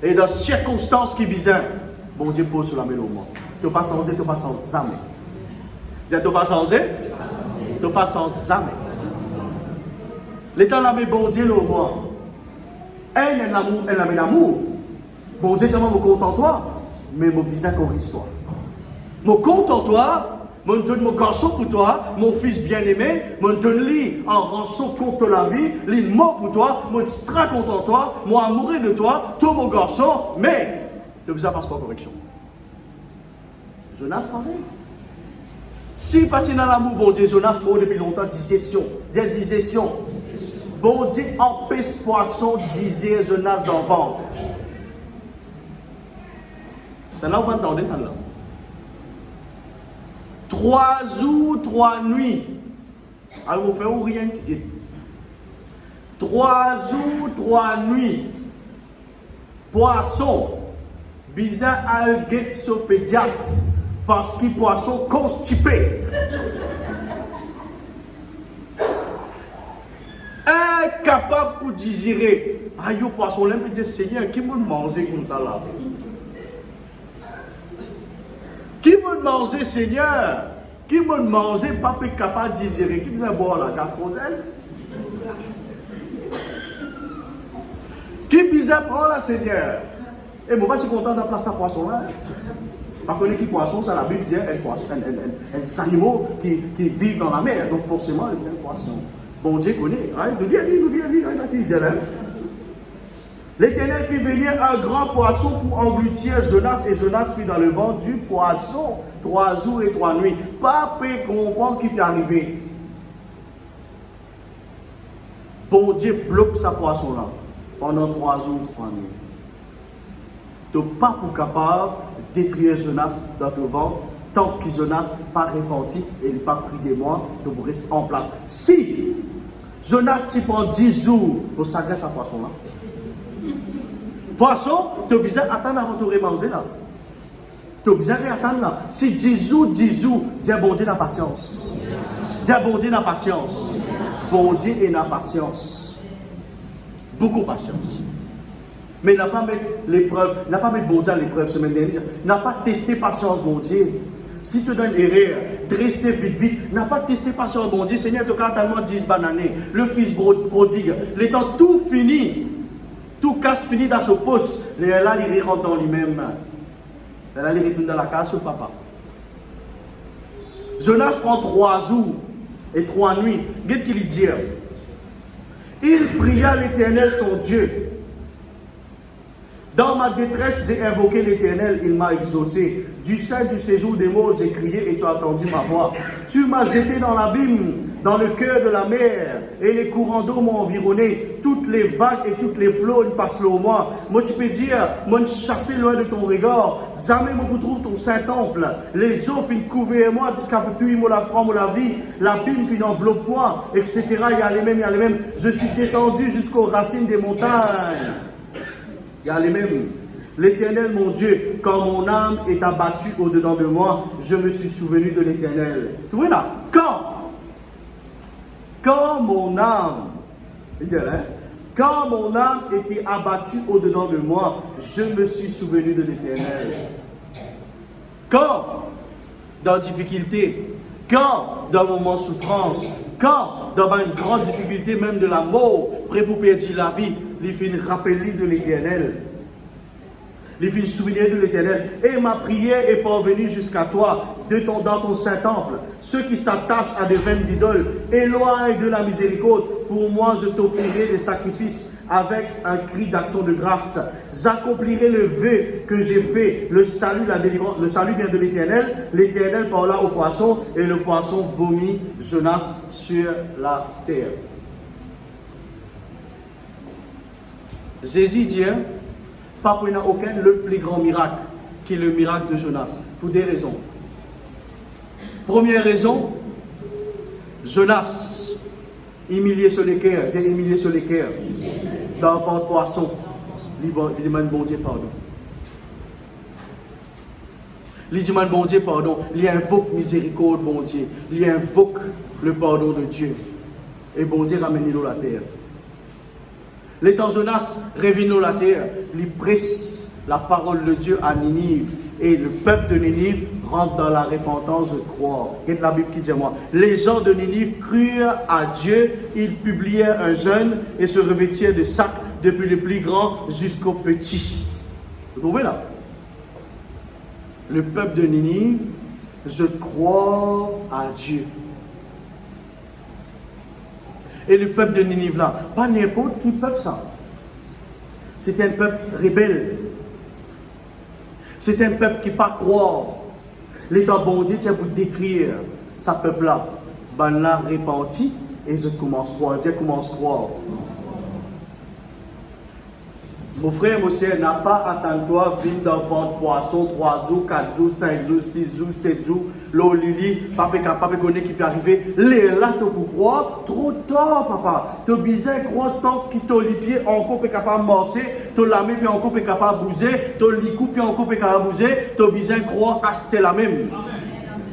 S1: et dans les circonstances qui bizarres, bon Dieu pose sur la mélodie. Tu n'as pas sans tu n'as pas sans âme. Dis tu n'as pas sans tu n'as pas sans âme. L'état de la bon Dieu, au moins. Elle a l'amour. Bon Dieu, tu me compte en toi, mais mon bizarre corrige toi. Mon compte en toi, mon donne mon garçon pour toi, mon fils bien-aimé, mon donne lui en rançon contre la vie, lui mort pour toi, mon distrait contre toi, mon amoureux de toi, toi mon garçon, mais le bizarre passe pas correction. Jonas pareil. Si pas dans l'amour, bon Dieu, Jonas mort depuis longtemps, digestion. Digestion. Bon Dieu empêche poisson, disait Jonas dans le ventre. Ça là, vous entendez ça là. 3 jours, 3 nuits. Alors vous faites rien de 3 jours, 3 nuits. Poisson. Bizarre alguette sur pédiatre. Parce qu'il poisson constipé. Incapable pour digérer. Aïe, poisson, l'un peut dire Seigneur, qui veut manger comme ça là? Qui veut manger, Seigneur? Qui veut manger, pas capable de digérer? Qui veut boire la gastroselle? Qui bizarre prend la Seigneur? Et moi, je suis content de placer ce poisson là. Parce que qui poisson, ça la Bible dit, des animaux qui vivent dans la mer. Donc forcément, il y a un poisson. Bon Dieu connaît. Nous dit, l'Éternel fit venir un grand poisson pour engloutir Jonas, et Jonas fut dans le ventre du poisson 3 jours et 3 nuits. Pas peut comprendre qui peut arriver. Bon Dieu bloque sa poisson là pendant 3 jours, 3 nuits. Tu n'es pas pour capable de détruire Jonas dans ton ventre tant que Jonas n'est pas repenti et il n'est pas pris des mois, tu restes en place. Si Jonas s'y prend 10 jours pour s'agresser à poisson là, Poisson, tu as besoin d'attendre avant de manger là. Tu as besoin d'attendre là. Si Jésus, Dieu bon Dieu n'a patience. Dieu bon Dieu n'a patience. Bon Dieu et n'a patience. Beaucoup patience. Mais n'a pas mettre l'épreuve, n'a pas mettre bon Dieu à l'épreuve semaine dernière. N'a pas testé patience bon Dieu. Si tu donnes erreur, dresser vite, n'a pas testé patience bon Dieu. Seigneur, tu as tellement 10 bananes. Le fils prodigue. Les temps tout fini. Tout casse fini dans ce poste. Là, il rentre dans lui-même. Là, il retourne dans la case au papa. Jonas prend 3 jours et 3 nuits. Qu'est-ce qu'il dit? Il pria l'Éternel son Dieu. Dans ma détresse, j'ai invoqué l'Éternel, il m'a exaucé. Du sein du séjour des morts, j'ai crié et tu as entendu ma voix. Tu m'as jeté dans l'abîme, dans le cœur de la mer, et les courants d'eau m'ont environné. Toutes les vagues et toutes les flots passent au moi. Moi, tu peux dire, moi, chasser loin de ton regard. Jamais moi, trouve ton Saint-Temple. Les eaux finissent couvrir moi, jusqu'à tout, il la prend la vie. L'abîme finit enveloppe moi, etc. Il y a les mêmes. Je suis descendu jusqu'aux racines des montagnes. Il y a les mêmes. L'Éternel, mon Dieu, quand mon âme est abattue au-dedans de moi, je me suis souvenu de l'Éternel. Tu vois là? Quand mon âme, quand mon âme était abattue au-dedans de moi, je me suis souvenu de l'Éternel. Quand, dans la difficulté, quand, dans un moment de souffrance, quand, dans une grande difficulté, même de la mort, prêt pour perdre la vie, il finit rappeler de l'Éternel. Il finit souvenir de l'Éternel. Et ma prière est parvenue jusqu'à toi, dans ton Saint-Temple. Ceux qui s'attachent à de vaines idoles, éloigne de la miséricorde. Pour moi, je t'offrirai des sacrifices avec un cri d'action de grâce. J'accomplirai le vœu que j'ai fait. Le salut, la délivrance. Le salut vient de l'Éternel. L'Éternel parla au poisson et le poisson vomit Jonas sur la terre. Jésus dit, pas pour aucun le plus grand miracle qui est le miracle de Jonas, pour des raisons. Première raison, Jonas, humilié sur les cœurs, humilié sur les cœurs, d'enfant de poisson, il demande bon Dieu pardon. Il demande bon Dieu pardon, il invoque miséricorde bon Dieu, il invoque le pardon de Dieu. Et bon Dieu ramène l'eau à la terre. L'étant Jonas révèle la terre, il presse la parole de Dieu à Ninive. Et le peuple de Ninive rentre dans la repentance de croire. C'est la Bible qui dit moi. Les gens de Ninive crurent à Dieu, ils publièrent un jeûne et se revêtirent de sacs depuis le plus grand jusqu'au petit. Vous trouvez là? Le peuple de Ninive, je crois à Dieu. Et le peuple de Ninive là, pas n'importe qui peuple ça. C'est un peuple rebelle. C'est un peuple qui ne pas croire. L'État bon Dieu tient pour détruire ce peuple là. Ben là, repenti et je commence à croire. Dieu commence à croire. Mon frère, mon sœur, n'a pas attendu toi vivre dans votre poisson 3 jours, 4 jours, 5 jours, 6 jours, 7 jours. L'eau lili, papa capable de connaître qui peut arriver. Là, tu peux croire, trop tard, papa. Tu as besoin de croire tant que tu as les pieds, encore capable de marcher, tu as la main, puis encore capable de bouger, tu as les coups, puis encore capable de bouger. Tu as besoin de croire à c'était la même.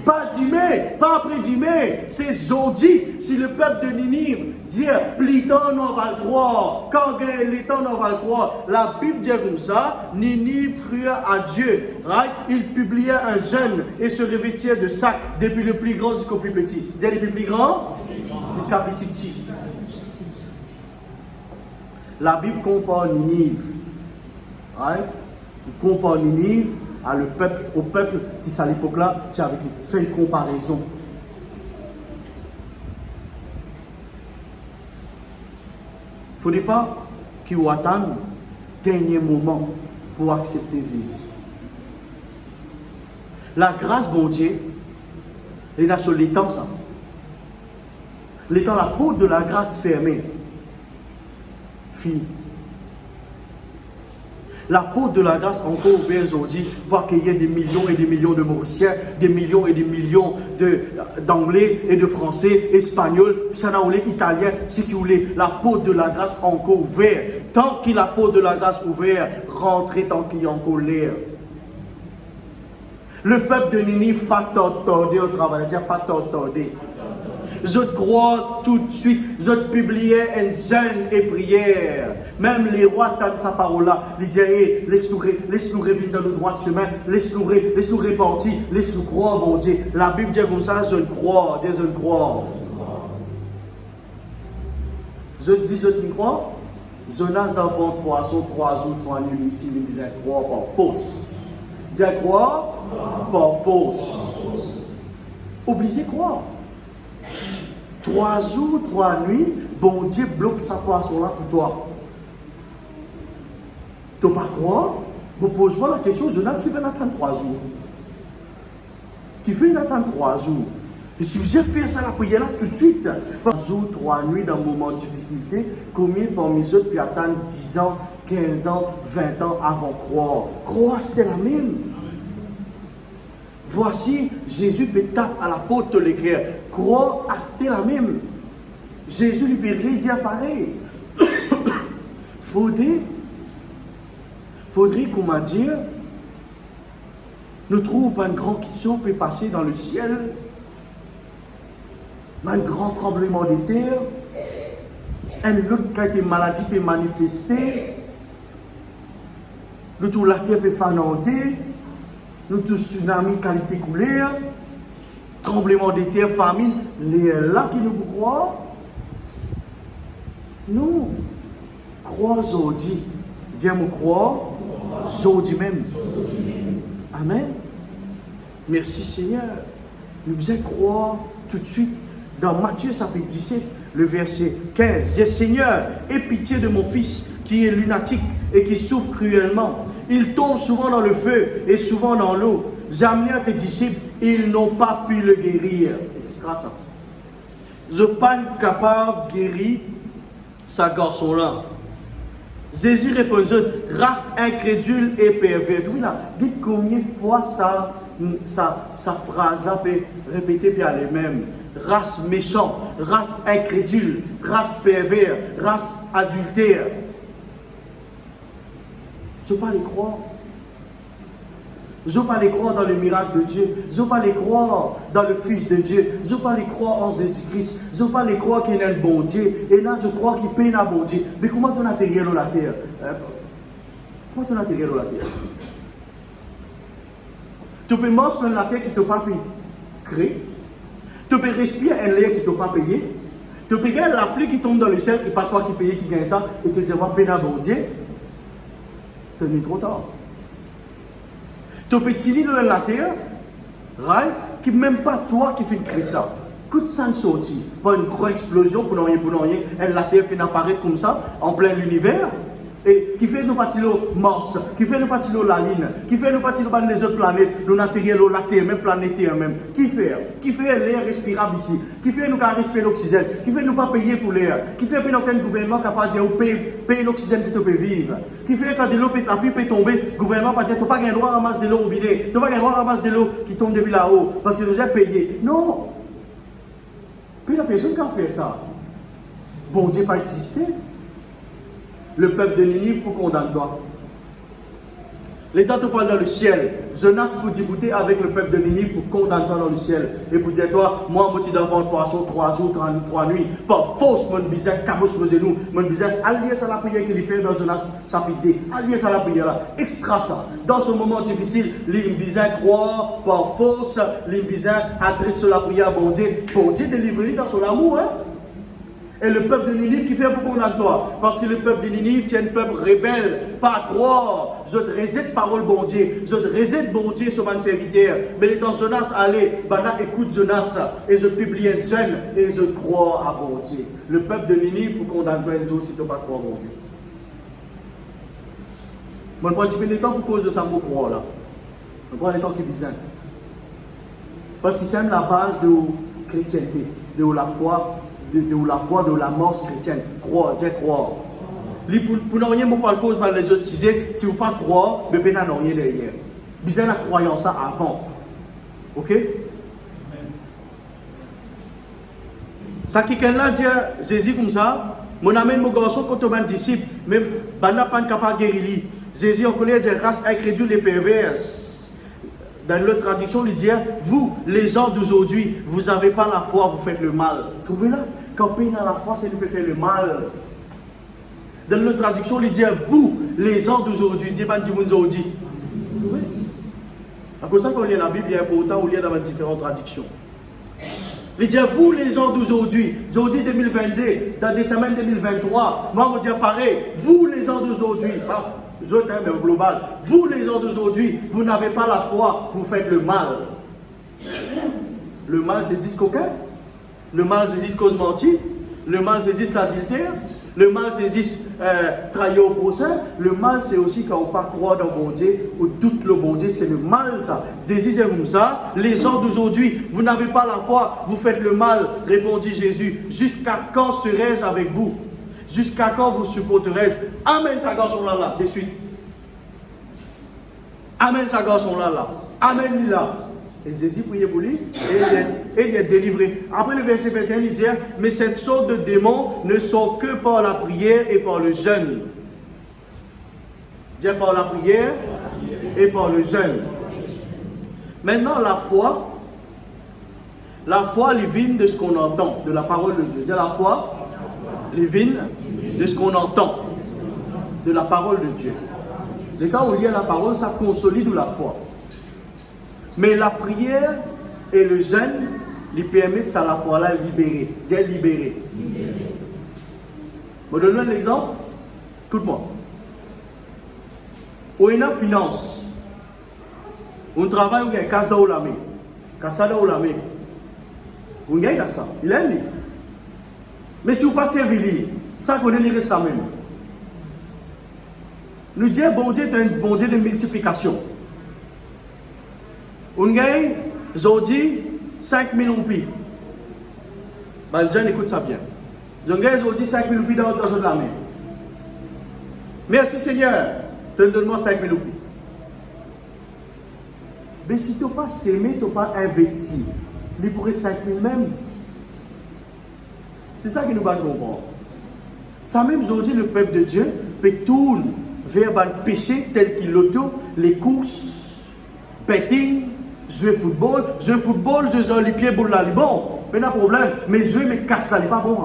S1: Pas demain, pas après-demain, c'est aujourd'hui. Si le peuple de Ninive dit, Pliton, on va le croire. Quand l'étang, on va le croire. La Bible dit comme ça, Ninive crut à Dieu. Right? Il publiait un jeûne et se revêtit de sacs depuis le plus grand jusqu'au plus petit. Dis depuis le plus grand jusqu'à petit. La Bible compare Ninive. Right? Il compare Ninive au peuple qui, à l'époque-là, fait une comparaison. Il ne faudrait pas qu'il attende dernier moment pour accepter Jésus. La grâce, bon Dieu, elle est sur l'étang, ça. L'étang, la porte de la grâce fermée. Fini. La porte de la grâce encore ouverte aujourd'hui va accueillir des millions et des millions de Mauriciens, des millions et des millions d'Anglais et de Français, Espagnols, Sanaoulais, Italiens, si tu voulez. La porte de la grâce encore ouverte. Tant que la porte de la grâce ouverte, rentrer tant qu'il y a en colère. Le peuple de Ninive pas t'entendait au travail, dire pas t'entendait. Je crois tout de suite, je publiais une jeûne et prière. Même les rois attendent sa parole-là. Ils disent, hey, laisse-nous revenir dans le droit chemin, laisse-nous repentir, laisse-nous croire, mon Dieu. La Bible dit comme ça, je crois, Dieu, je crois. Je dis, je te crois. Jonas dans le poisson, 3 jours, 3 nuits ici, il disait, croire par fausse. Dis croire par fausse. Obligé croire. 3 jours, 3 nuits, bon Dieu bloque sa poisson là pour toi. Tu ne peux pas croire? Vous pose-moi la question, Jonas qui fait attendre 3 jours. Qui fait attendre 3 jours. Et si vous avez fait ça la prière là tout de suite, 3 jours, 3 nuits dans un moment de difficulté, combien parmi eux puis attendre 10 ans, 15 ans, 20 ans avant de croire? Croire c'était la même. Voici, Jésus peut taper à la porte de l'écrire. Croire, c'était la même. Jésus lui peut redire pareil. Faudrait qu'on m'a dit, nous trouvons pas une grande question peut passer dans le ciel, un grand tremblement de terre, un autre qui a été maladie peut manifester, nous trouvons la terre peut fanander, nous tous tsunami qualité couleur, tremblement de terre, famine, les là qui nous croient. Nous, crois aujourd'hui. Dieu me croit, aujourd'hui même. Amen. Merci Seigneur. Nous devons croire tout de suite dans Matthieu chapitre 17, le verset 15. Dis Seigneur, aie pitié de mon fils qui est lunatique et qui souffre cruellement. Il tombe souvent dans le feu et souvent dans l'eau. J'ai amené à tes disciples, ils n'ont pas pu le guérir. Extra ça. Je ne suis pas capable de guérir ce garçon-là. Jésus répondit, race incrédule et pervers. Oui, là, dites combien de fois sa phrase peut répéter puis elle est même. Race méchante, race incrédule, race pervers, race adultère. Je ne veux pas les croire. Je ne veux pas les croire dans le miracle de Dieu. Je ne veux pas les croire dans le Fils de Dieu. Je ne veux pas les croire en Jésus-Christ. Je ne veux pas les croire qu'il y a un bon Dieu. Et là, je crois qu'il paye un bon Dieu. Mais comment tu as atterri dans la terre? Comment tu as atterri dans la terre? Tu peux manger dans la terre qui ne t'a pas fait créer. Tu peux respirer un l'air qui ne t'a pas payé. Tu peux gagner la pluie qui tombe dans le ciel, qui n'est pas toi qui paye, qui gagne ça, et te dire, moi, paye un bon Dieu. Tu es trop tard. Tu peux tirer dans la terre, right, qui même pas toi qui fait créer ça. Coup de sang sorti, pas une grosse explosion pour rien, et la terre fait apparaître comme ça, en plein l'univers, et qui fait nous partir Mars, qui fait nous partir la Lune, qui fait nous partir les autres planètes, nous matériel, la terre, même planétaire même. Qui fait l'air respirable ici, qui fait nous respirer l'oxygène, qui fait nous pas payer pour l'air, qui fait que aucun gouvernement capable de dire payer l'oxygène qui te peut vivre, qui fait quand de l'eau la pluie peut tomber, le gouvernement pas dire tu n'as pas le droit à ramasser de l'eau au robinet, tu n'as pas le droit à ramasser de l'eau qui tombe depuis là-haut, parce que nous avons payé. Non! Puis la personne qui a fait ça, bon Dieu pas existé. Le peuple de Ninive pour condamner toi. L'État te parle dans le ciel. Jonas pour discuter avec le peuple de Ninive pour condamner toi dans le ciel. Et pour dire toi, moi, je suis devant le poisson 3 jours, 3 nuits. Par force, mon bizarre, cabos posez nous. Mon bizarre, allié à la prière qu'il fait dans Jonas chapitre 2. Allié à la prière là. Extra ça. Dans ce moment difficile, l'imbizain croit par force. L'imbizain adresse la prière à bon Dieu. Bon Dieu délivre-lui dans son amour. Hein? Et le peuple de Ninive qui fait beaucoup de toi. Parce que le peuple de Ninive, c'est un peuple rebelle, pas croire. Je te résette parole bon Dieu. Je te résette bon Dieu sur mon serviteur. Mais dans Jonas, allez, écoute Jonas. Et je publie un jeune et je crois à bon Dieu. Le peuple de Ninive pour condamner toi si tu ne pas croire bon Dieu. Moi, je prends un petit peu de temps pour cause de ça, je crois là. Je prends le temps qui est bizarre. Parce que c'est la base de la chrétienté, de la foi. De la mort chrétienne. Croire, Dieu croire. Pour ne rien me parler cause par les autres disent, si vous ne pas croire, mais vous n'avez rien derrière. Vous avez la croyance avant. Ok? Ça quelqu'un là dit Jésus comme ça, mon ami mon garçon quand on est disciple, même pas capable de guérir. Jésus en connaît des races incrédules et perverses. Dans l'autre traduction, il dit, vous, les gens d'aujourd'hui, vous n'avez pas la foi, vous faites le mal. Trouvez-là, quand on a la foi, c'est lui qui fait le mal. Dans l'autre traduction, il dit, vous, les gens d'aujourd'hui, dit pas du monde d'aujourd'hui. C'est pour ça qu'on lit la Bible, il y a important, on lit dans différentes traductions. Il dit, vous les gens d'aujourd'hui, aujourd'hui 2022, dans des semaines 2023, moi je dis pareil, vous les gens d'aujourd'hui, je t'aime au global, vous les gens d'aujourd'hui, vous n'avez pas la foi, vous faites le mal. Le mal saisit coquin, le mal saisit cause mentir, le mal saisit l'adultère, le mal saisit trahir au prochain, le mal c'est aussi quand on ne pas croire dans le bon Dieu, ou doute le bon Dieu, c'est le mal ça. Jésus dit comme ça, les gens d'aujourd'hui, vous n'avez pas la foi, vous faites le mal, répondit Jésus. Jusqu'à quand serai-je avec vous? Jusqu'à quand vous supporterez-je? Amen, sa garçon là, de suite. Amen, sa garçon là. Amen, il là. Et Jésus priait pour lui et il est délivré. Après le verset 21, il dit, mais cette sorte de démons ne sont que par la prière et par le jeûne. Dire par la prière et par le jeûne. Maintenant, la foi elle vient de ce qu'on entend, de la parole de Dieu. Dire la foi, elle vient de ce qu'on entend, de la parole de Dieu. Les cas où il y a la parole, ça consolide la foi. Mais la prière et le jeûne lui permettent à la foi là libérer. Dire libérer. Je vais donner un exemple. Écoute-moi. On est en finance. On travaille, on gagne casse d'Olamé. Casse d'Olamé. On gagne ça. Il est libre. Mais si vous passez servir, ça connaît les restes même. Nous disons, bon Dieu est un bon Dieu de multiplication. On gagne, aujourd'hui, 5 000 roupies. Ben, jeune, écoute ça bien. On gagne aujourd'hui 5 000 roupies dans la main. Merci Seigneur, donne-moi 5 000 roupies. Mais si tu n'as pas sémé, tu n'as pas investi, il pourrait 5 000 même. C'est ça que nous allons comprendre. Ça même aujourd'hui, le peuple de Dieu peut tourner vers le péché tel qu'il l'auto, les courses, betting, jouer football, jouer les pieds pour la bon, pas de problème, mais jouer mais casse la pas bon.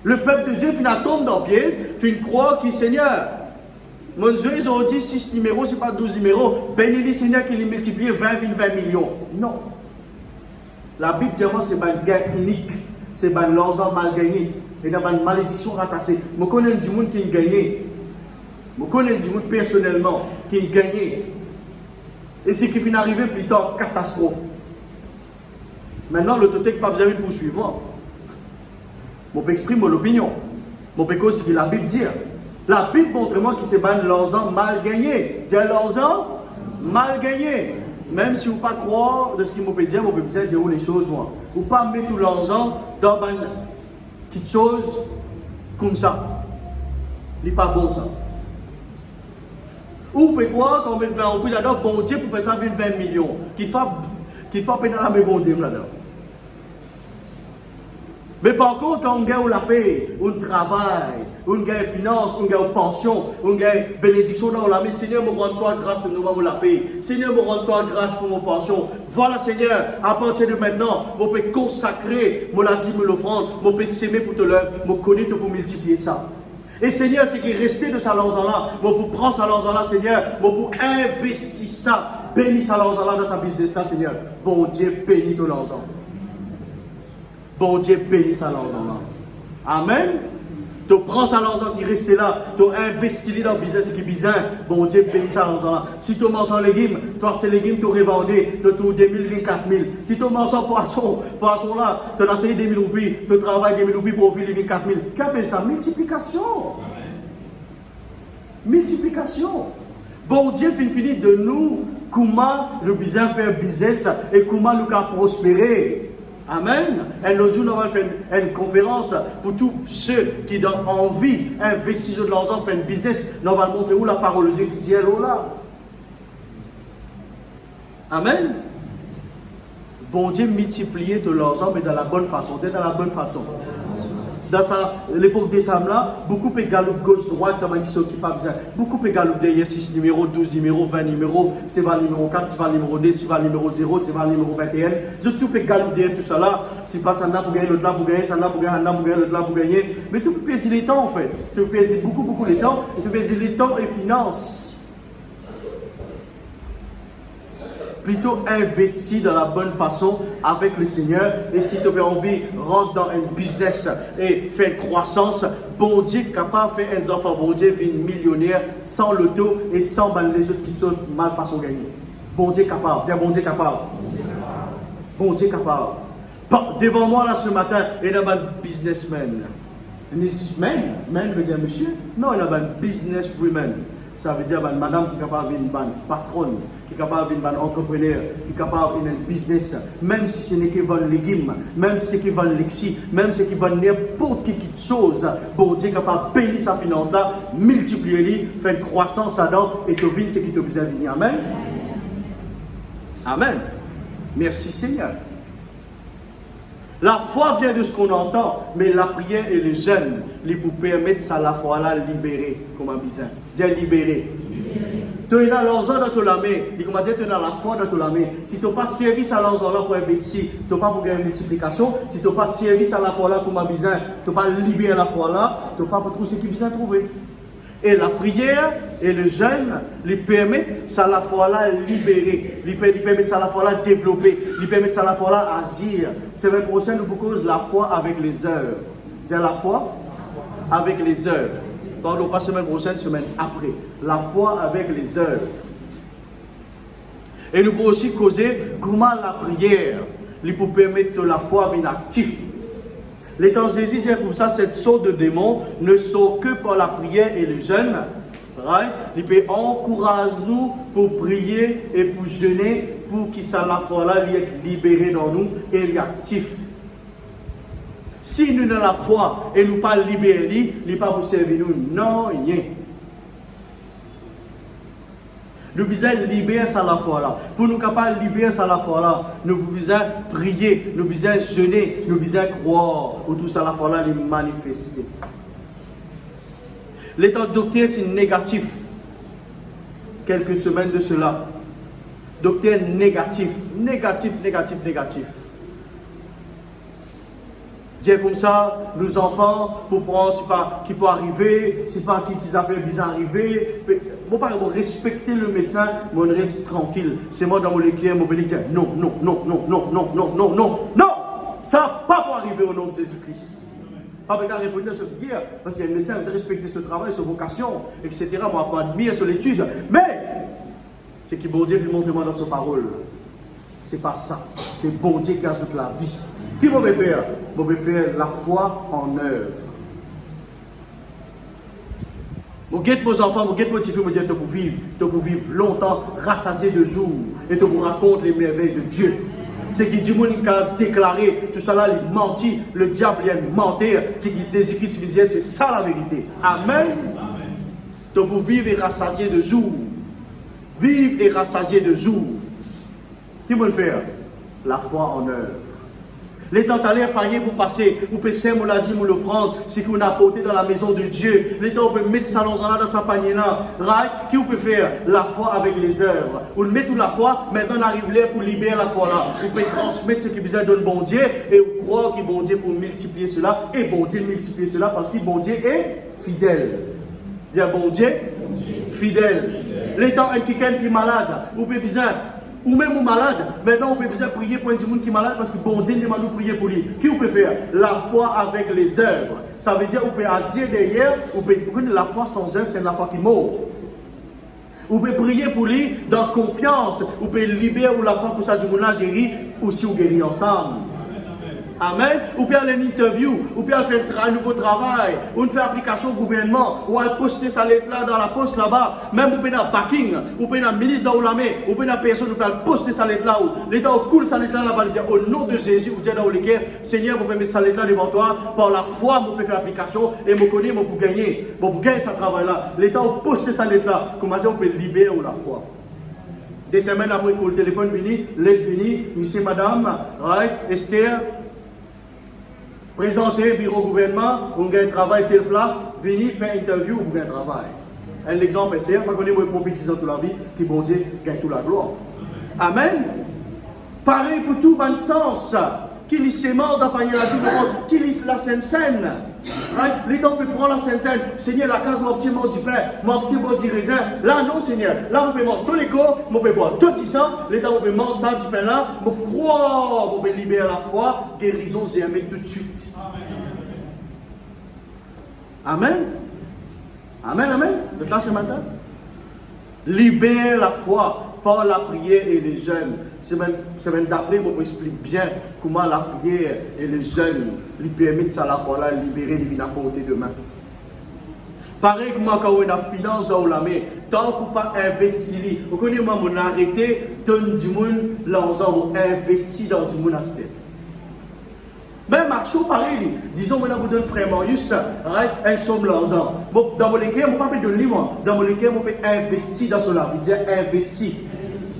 S1: Le peuple de Dieu finit tombe dans pièce, finit croire qu'il Seigneur. Mon Dieu, ils ont dit 6 numéros, c'est pas 12 numéros. Bénis le Seigneur qui les multiplie 20 millions. Non. La Bible dit c'est une guerre unique, c'est une l'argent mal gagné, et dans une malédiction ratassée. Je connais du monde qui a gagné. Je connais du monde personnellement qui a gagné. Et ce qui finit arrivé plus tard, catastrophe. Maintenant, le total n'est pas besoin de poursuivre. Je peux exprimer mon opinion. Je peux dire ce que la Bible dit. La Bible montre moi que c'est l'argent mal gagné. Dire l'argent mal gagné. Même si vous ne pouvez pas croire de ce qu'il peut dire, vous pouvez dire les choses. Moi. Vous ne pouvez pas mettre tout l'argent dans une petite chose comme ça. Ce n'est pas bon ça. Ou vous pouvez croire qu'on met 20 roupies là-dedans, bon Dieu pour faire ça 20 millions. Qu'il faut péter la main bon Dieu là-dedans. Mais par contre, quand on gagne la paix, on travaille, on gagne finance, on gagne pension, on gagne bénédiction dans la main. Seigneur, me rends-toi grâce pour nous la paix. Seigneur, me rends-toi grâce pour mon pension. Voilà, Seigneur, à partir de maintenant, je peux consacrer mon dîme, l'offrande, je peux s'aimer pour te l'œuvre, je connais pour multiplier ça. Et Seigneur, ce qui est resté de sa l'argent-là, je peux prendre sa l'argent-là, Seigneur, je peux investir ça, bénir sa l'argent-là dans sa business-là, Seigneur. Bon Dieu, bénis ton l'argent. Bon Dieu bénisse à l'argent là. Amen. Tu prends ça l'argent qui reste là, tu investis dans le business qui est bizarre. Bon Dieu bénisse à l'argent là. Si tu manges en légumes, toi ces légumes tu revendé, tu as 2000, 24 000. Si tu manges en poisson là, tu as essayé 2000 roupies, tu travailles 2000 roupies pour vivre 24 000. Qu'appelle ça? Multiplication. Multiplication. Bon Dieu finit de nous comment le business fait business et comment nous can prospérer. Amen. Et nous allons faire une conférence pour tous ceux qui ont envie d'investir de l'argent, faire un business. Nous allons montrer où la parole de Dieu qui dit là. Amen. Bon Dieu multiplier de l'argent, mais dans la bonne façon. C'est dans la bonne façon. dans l'époque des âmes là, beaucoup de galoupe gauche-droite, qui sont pas besoin. Beaucoup de galoupe derrière 6 numéros, 12 numéros, 20 numéros, c'est va numéro 4, c'est va numéro 2, c'est va numéro 0, c'est va numéro 21. Tout peut galoupe derrière tout ça là, c'est pas ça là pour gagner, l'autre là pour gagner, ça là pour gagner, l'autre là pour gagner. Mais tu peux perdre les temps en fait. Tu peux perdre beaucoup de temps, tu peux perdre les temps et finances. Plutôt investi dans la bonne façon avec le Seigneur. Et si tu as envie, rentre dans un business et faire une croissance. Bon Dieu capable de faire un enfant. Bon Dieu vient millionnaire sans l'auto et sans les autres qui sont mal façon gagner. Bon Dieu capable. Bien, bon Dieu capable. Bon Dieu capable. Bon, devant moi là ce matin, il y a un businessman. Man veut dire monsieur? Non, il y a un businesswoman. Ça veut dire une madame qui est capable d'être une patronne, qui est capable d'être un entrepreneur, qui est capable d'être un business, même si ce n'est que vendre légumes, même si c'est que vendre lexi, même si c'est que vendre n'importe quelle chose. Bon Dieu est capable de payer sa finance là, multiplier, faire une croissance là-dedans et te vendre ce qui te besoin de venir. Amen. Amen. Merci Seigneur. La foi vient de ce qu'on entend, mais la prière et le jeûne, ils vous permettent ça la foi là libérer, comme un bizarre. Dire libérer. Tu as l'argent dans ta main, tu as la foi dans ta main. Si tu n'as pas service à l'argent là pour investir, tu n'as pas pour gagner une multiplication. Si tu n'as pas service à la foi là comme un bizarre, tu n'as pas libéré la foi là, tu n'as pas pour trouver ce qui est bizarre trouver. Et la prière et le jeûne lui permettent ça la foi là libérer, lui permettent ça la foi là développer, lui permettent ça la foi là agir. Semaine prochaine nous proposons la foi avec les heures. Dire la foi avec les heures. Pardon, pas semaine prochaine, semaine après. La foi avec les heures. Et nous pouvons aussi causer comment la prière lui peut permettre que la foi vienne active. Les temps Jésus dit comme ça, cette sorte de démon ne sort que par la prière et le jeûne. Right? Il peut encourager nous pour prier et pour jeûner pour que ça la foi là lui être libéré dans nous et lui actif. Si nous avons la foi et nous pas libérés, il n'est pas pour servir nous. Non, rien. Nous besoin libérer ça la foi là. Pour nous capables de libérer ça la foi là, nous besoin prier, nous besoin jeûner, nous besoin croire pour tout ça la foi là les manifester. L'état docteur est négatif. Quelques semaines de cela. Docteur négatif. Dire comme ça, nos enfants, pour prendre, c'est pas qui peut arriver, c'est pas qui a fait bizarre arriver. Bon, par exemple, respecter le médecin, mais on reste tranquille. C'est moi dans mon équipe, mon béni dire non. Ça n'a pas pour arriver au nom de Jésus-Christ. Pas besoin de répondre à ce dire, parce qu'il y a un médecin qui respecte ce travail, sa vocation, etc. Moi, pas admire sur l'étude. Mais, c'est que bon Dieu veut montrer moi dans sa parole. C'est pas ça. C'est bon Dieu qui ajoute la vie. Qui va faire? Va faire la foi en œuvre. Vous guettez vos enfants, vous guettez vos petits filles, vous dites que vous vivre longtemps, rassasié de jours, et que vous racontez les merveilles de Dieu. C'est que du monde qui a déclaré, tout ça là, il mentit, le diable vient mentir, c'est que Jésus-Christ veut dire, c'est ça la vérité. Amen. Donc vous vivez et rassasié de jours. Vivre et rassasié de jours. Qui va le faire? La foi en œuvre. Les temps d'aller payer pour passer, vous pouvez faire mon l'a dit, mon l'offrande, c'est qu'on a apporté dans la maison de Dieu. Les temps, on peut mettre ça dans sa panier là. Right? Qui vous peut faire? La foi avec les œuvres. Vous le mettez la foi, maintenant on arrive là pour libérer la foi là. Vous pouvez transmettre ce qui vous a donné bon Dieu et vous croire qu'il bon Dieu pour multiplier cela et bon Dieu multiplier cela parce que bon Dieu est fidèle. Dire bon Dieu, fidèle. Les temps, quelqu'un qui est malade, vous pouvez besoin. Ou même malade, maintenant on peut besoin prier pour un monde qui est malade parce que bon Dieu demande de prier pour lui. Qui vous peut faire? La foi avec les œuvres. Ça veut dire vous pouvez agir derrière, vous pouvez prendre la foi sans œuvre, c'est la foi qui mord. Vous pouvez prier pour lui dans confiance, vous pouvez libérer ou la foi pour ça du monde là guéri, ou si vous guérit ensemble. Amen. Ou bien aller une interview, ou bien faire un nouveau travail, ou faire application au gouvernement, ou aller poster sa lettre là dans la poste là-bas, même vous pouvez dans le parking, vous pouvez dans le ministre dans la main, vous pouvez dans la personne, vous pouvez poster sa lettre là, ou l'État coule sa lettre là-bas, dire au nom de Jésus, vous dites dans le cœur, Seigneur, vous pouvez mettre sa lettre là devant toi, par la foi, vous pouvez faire application, et vous connaissez, vous pouvez gagner, vous pouvez gagner ce travail là. L'État poster sa lettre là, comment dire, vous pouvez libérer la foi. Des semaines après que le téléphone vini, lettre vini, monsieur, madame, right, Esther,
S2: Présenter bureau gouvernement, on gagne travail telle place, venir faire interview, on gagne travail. Un exemple est c'est, je connais moi prophétisant toute la vie, qui bon Dieu gagne toute la gloire. Amen. Pareil pour tout bon sens. Qui lit sémence d'appareiller la vie de monde, qui lit la Sainte-Seine. Right? Les temps que prend la Sainte-Seine, Seigneur, la case, mon petit mot du pain, mon petit mot du raisin. Là, non, Seigneur. Là, on peut manger tous les corps, on peut boire tout du sang. Les temps, on peut manger ça, du pain là, on croit, on peut libérer la foi, guérison, j'ai aimé tout de suite. Amen. Amen, amen. De là ce matin. Libère la foi par la prière et les jeûnes. C'est même d'après, on explique bien comment la prière et les jeûnes lui permettent ça la foi là, libérer les vies à portée de main. Pareil comme quand on a finance dans la main, tant qu'on pas investi, vous connaissez moi, on a arrêté, donne du monde, l'argent, on investit dans du monastère. Même Marceau, pareil, disons, on a vous donne frère Marius, un somme l'argent. Dans mon équipe, on ne peut pas donner moi. Dans mon équipe, on peut investir dans cela. Il dit investir.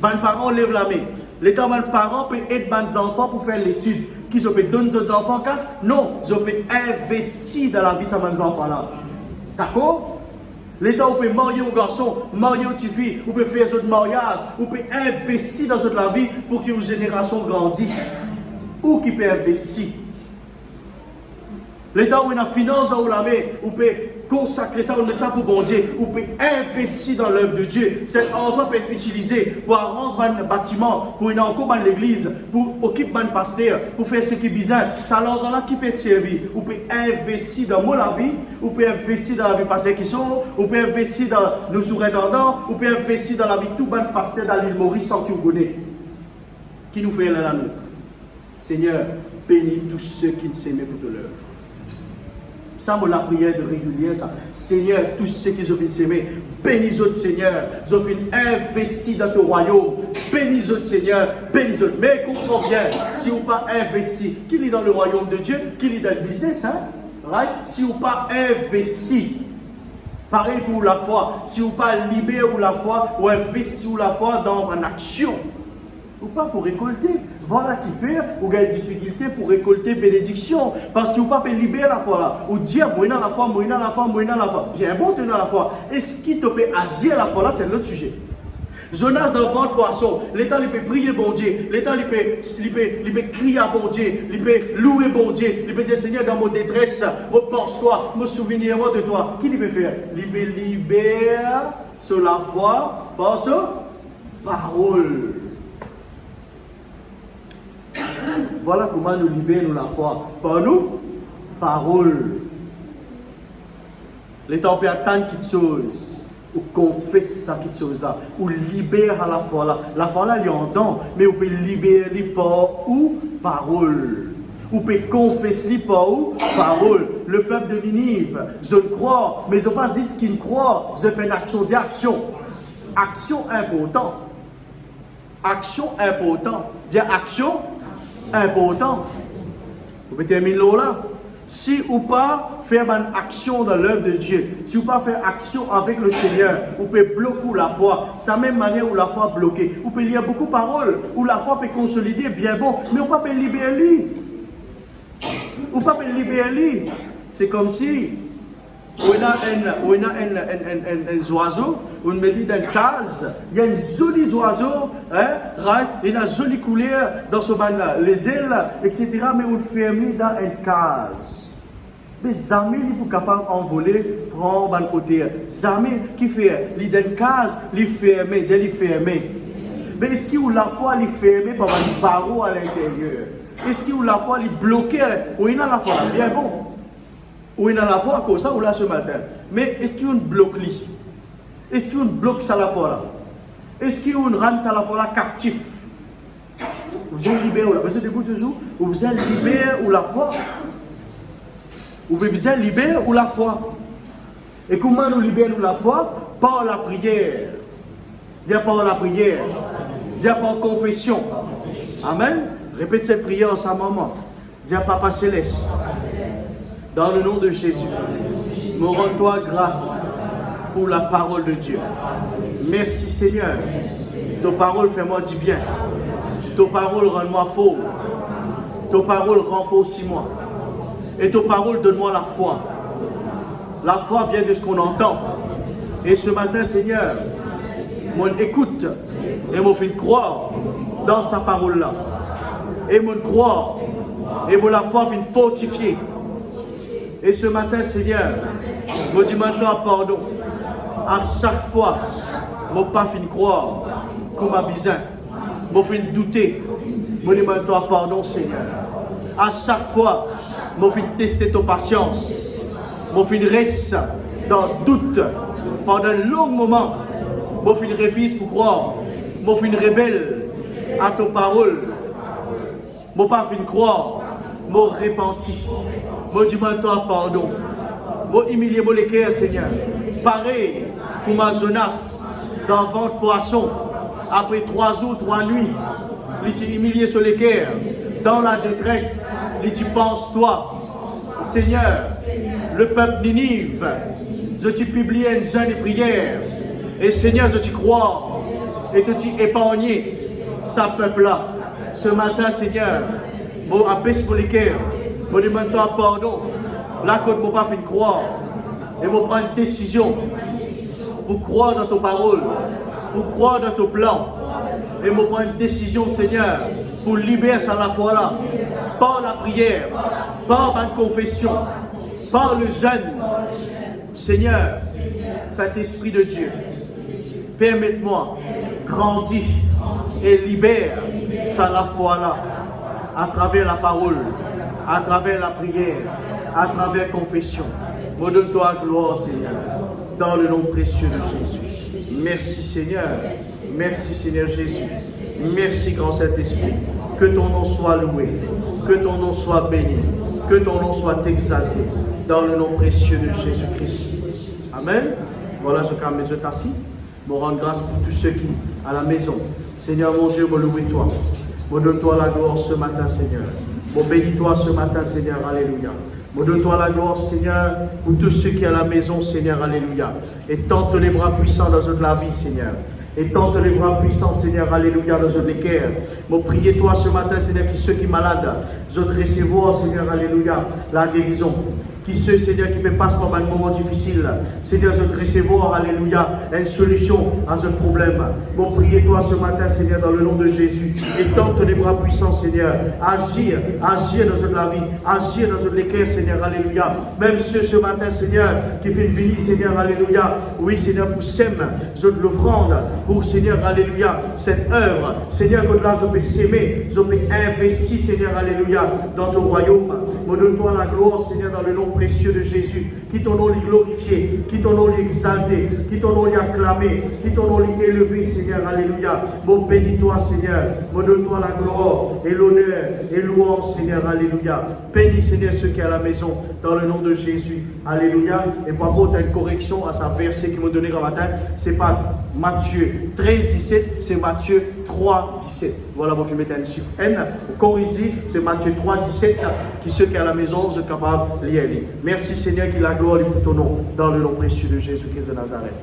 S2: Les parents lèvent la main. Les parents peuvent aider les enfants pour faire l'étude. Qui se peut donner aux enfants casse? Non, je peux investir dans la vie de ces enfants-là. D'accord? L'État peut marier aux garçons, marier aux petites filles, ou peut faire d'autres mariages, ou peut investir dans toute la vie pour que une génération grandisse. Ou qui peut investir. L'État où il y a finance dans la main, on peut consacrer ça, on met ça pour bon Dieu, on peut investir dans l'œuvre de Dieu. Cet argent peut être utilisé pour arranger un bâtiment, pour une encore l'église, pour occuper un pasteur, pour faire ce qui est bizarre. Ça l'argent là qui peut être servi. On peut investir dans la vie, on peut investir dans la vie pasteur qui sont, on peut investir dans nos surintendants, on peut investir dans la vie de tout bon pasteur dans l'île Maurice sans qu'il connaît. Qui nous fait là nous. Seigneur, bénis tous ceux qui ne s'aiment pour de l'œuvre. Ça, c'est la prière de régulière, ça. Seigneur, tous ceux qui ont s'aimer, bénis-eux, Seigneur. Ils ont investi dans ton royaume. Bénis-eux, Seigneur. Bénis-eux. Mais comprends bien, si on pas investi, qui est dans le royaume de Dieu, qui est dans le business, hein? Right? Si on pas investi, pareil pour la foi, si on pas libéré pour la foi, ou investi pour la foi dans une action. Ou pas pour récolter. Voilà qui fait, ou a des difficultés pour récolter bénédiction. Parce qu'il ne peut pas libérer la foi là. Ou dire, moi dans la foi, moi dans la foi, moi dans la foi. Bien bon, tenir la foi. Est-ce qu'il te peut agir la foi là, c'est l'autre sujet. Jonas dans le ventre poisson, l'État il peut prier bon Dieu, l'État il peut crier à bon Dieu, il peut louer bon Dieu, il peut dire Seigneur dans mon détresse, repense-toi, me souviens-moi de toi. Qui il peut faire? Il peut libérer sur la foi par sa parole. Voilà comment nous libérons la foi. Par nous, parole. L'État peut attendre quelque chose, ou confesse ça quelque chose là, ou libère à la foi là. La foi là, il y a un don, mais on peut libérer par ou parole. On peut confesser par ou parole. Le peuple de Ninive, je crois, mais je ne pas dire ce qu'il croit, je fais une action d'action. Action importante. Action importante. Dire action important. Vous pouvez terminer là. Si ou pas faire une action dans l'œuvre de Dieu, si ou pas faire action avec le Seigneur, vous pouvez bloquer la foi. C'est la même manière où la foi est bloquée. Vous pouvez lire beaucoup de paroles, où la foi peut consolider bien bon, mais on ne peut pas libérer. On ne peut pas libérer. C'est comme si on a un oiseau, on met dans une case, il y a un joli oiseau, hein, il a une jolie couleur dans ce ban-là, les ailes, etc. Mais on le ferme dans une case. Mais jamais il est capable d'envoler, prendre un côté. Jamais qui fait, il est dans une case, il ferme, il ferme. Mais est-ce qu'il a la foi, il ferme par un barreau à l'intérieur? Est-ce qu'il a la foi, il bloqué? Ou il a la foi, bien bon. Ou il a la foi comme ça, ou là ce matin. Mais est-ce qu'il y a un bloc li? Est-ce qu'il y a un bloc ça la foi là? Est-ce qu'il y a un rang ça la foi là captif? Vous êtes libéré ou là? Vous êtes debout toujours? Vous êtes libéré ou la foi? Vous êtes libéré ou la foi? Et comment nous libérons la foi? Par la prière. Dis par la prière. Dis par confession. Amen. Répète cette prière en sa maman. Dis Papa Céleste. Dans le nom de Jésus, me rends-toi grâce pour la parole de Dieu. Merci Seigneur. Ta parole fait-moi du bien. Ta parole rend-moi fort. Ta parole renforce moi. Et ta parole, donne-moi la foi. La foi vient de ce qu'on entend. Et ce matin, Seigneur, mon écoute et mon fait croire dans sa parole-là. Et mon croire et mon la foi vient fortifier. Et ce matin, Seigneur, je demande pardon. À chaque fois, je ne pas croire comme ma besoin. Je fin douter. Je demande pardon, Seigneur. À chaque fois, je fin tester ta patience. Je fin reste dans le doute pendant un long moment. Je fin refuse pour croire. Je fin rebelle à ta parole. Je ne pas croire. Je repenti. Je demande pardon. Je humilier mon cœur, Seigneur. Pareil pour ma Jonas dans le ventre poisson. Après 3 jours, 3 nuits, il s'est humilié sur les cœurs. Dans la détresse, il dit pense-toi. Seigneur, le peuple Ninive, je t'ai publié une jeûne et prière. Et Seigneur, je t'y crois. Et que tu épargné ce peuple-là. Ce matin, Seigneur, je abaisse pour les cœurs. Je demande pardon. Là, quand je ne pas fait croire. Et je prends une décision pour croire dans ta parole, pour croire dans ton plan. Et je prends une décision, Seigneur, pour libérer ça la foi là, par la prière, par ma confession, par le jeûne. Seigneur, cet esprit de Dieu, permette-moi grandir et libère ça la foi là, à travers la parole, à travers la prière, à travers la confession. Me donne-toi gloire, Seigneur, dans le nom précieux de Jésus. Merci, Seigneur. Merci, Seigneur Jésus. Merci, grand Saint-Esprit. Que ton nom soit loué, que ton nom soit béni, que ton nom soit exalté, dans le nom précieux de Jésus-Christ. Amen. Voilà, je calme, je t'assis. Je rends grâce pour tous ceux qui à la maison. Seigneur, mon Dieu, me loue-toi. Me donne-toi la gloire ce matin, Seigneur. Me bénis-toi ce matin, Seigneur. Alléluia. Me donne-toi la gloire, Seigneur, pour tous ceux qui à la maison, Seigneur. Alléluia. Et tente les bras puissants dans la vie, Seigneur. Et tente les bras puissants, Seigneur, alléluia, dans un équerre. Me priez toi ce matin, Seigneur, qui ceux qui sont malades, je te recevoir, Seigneur, alléluia, la guérison. Qui ceux, Seigneur, qui me passent par un moment difficile, Seigneur, je te recevoir, alléluia, une solution à ce problème. Me priez toi ce matin, Seigneur, dans le nom de Jésus. Et tente les bras puissants, Seigneur, agir dans la vie, agir dans un équerre, Seigneur, alléluia. Même ceux ce matin, Seigneur, qui fait venir, Seigneur, alléluia. Oui, Seigneur, pour s'aimer, je te l'offrande. Pour Seigneur, alléluia, cette œuvre, Seigneur, que là je peux s'aimer, je peux investir, Seigneur, alléluia, dans ton royaume. Me donne-toi la gloire, Seigneur, dans le nom précieux de Jésus. Qui ton nom est glorifié, qui ton nom est exalté, qui ton nom est acclamé, qui ton nom est élevé, Seigneur, alléluia. Me bénis-toi, Seigneur, me donne-toi la gloire et l'honneur et louange, Seigneur, alléluia. Bénis, Seigneur, ceux qui sont à la maison, dans le nom de Jésus, alléluia. Et par contre, tu as une correction à sa verset qui m'a donné ce matin, c'est pas Matthieu 13, 17, c'est Matthieu 3, 17. Voilà, mon film est un chiffre N. Corrigé, c'est Matthieu 3, 17, qui ceux qui sont à la maison sont capables de lire. Merci Seigneur, qu'il a gloire pour ton nom, dans le nom précieux de Jésus-Christ de Nazareth.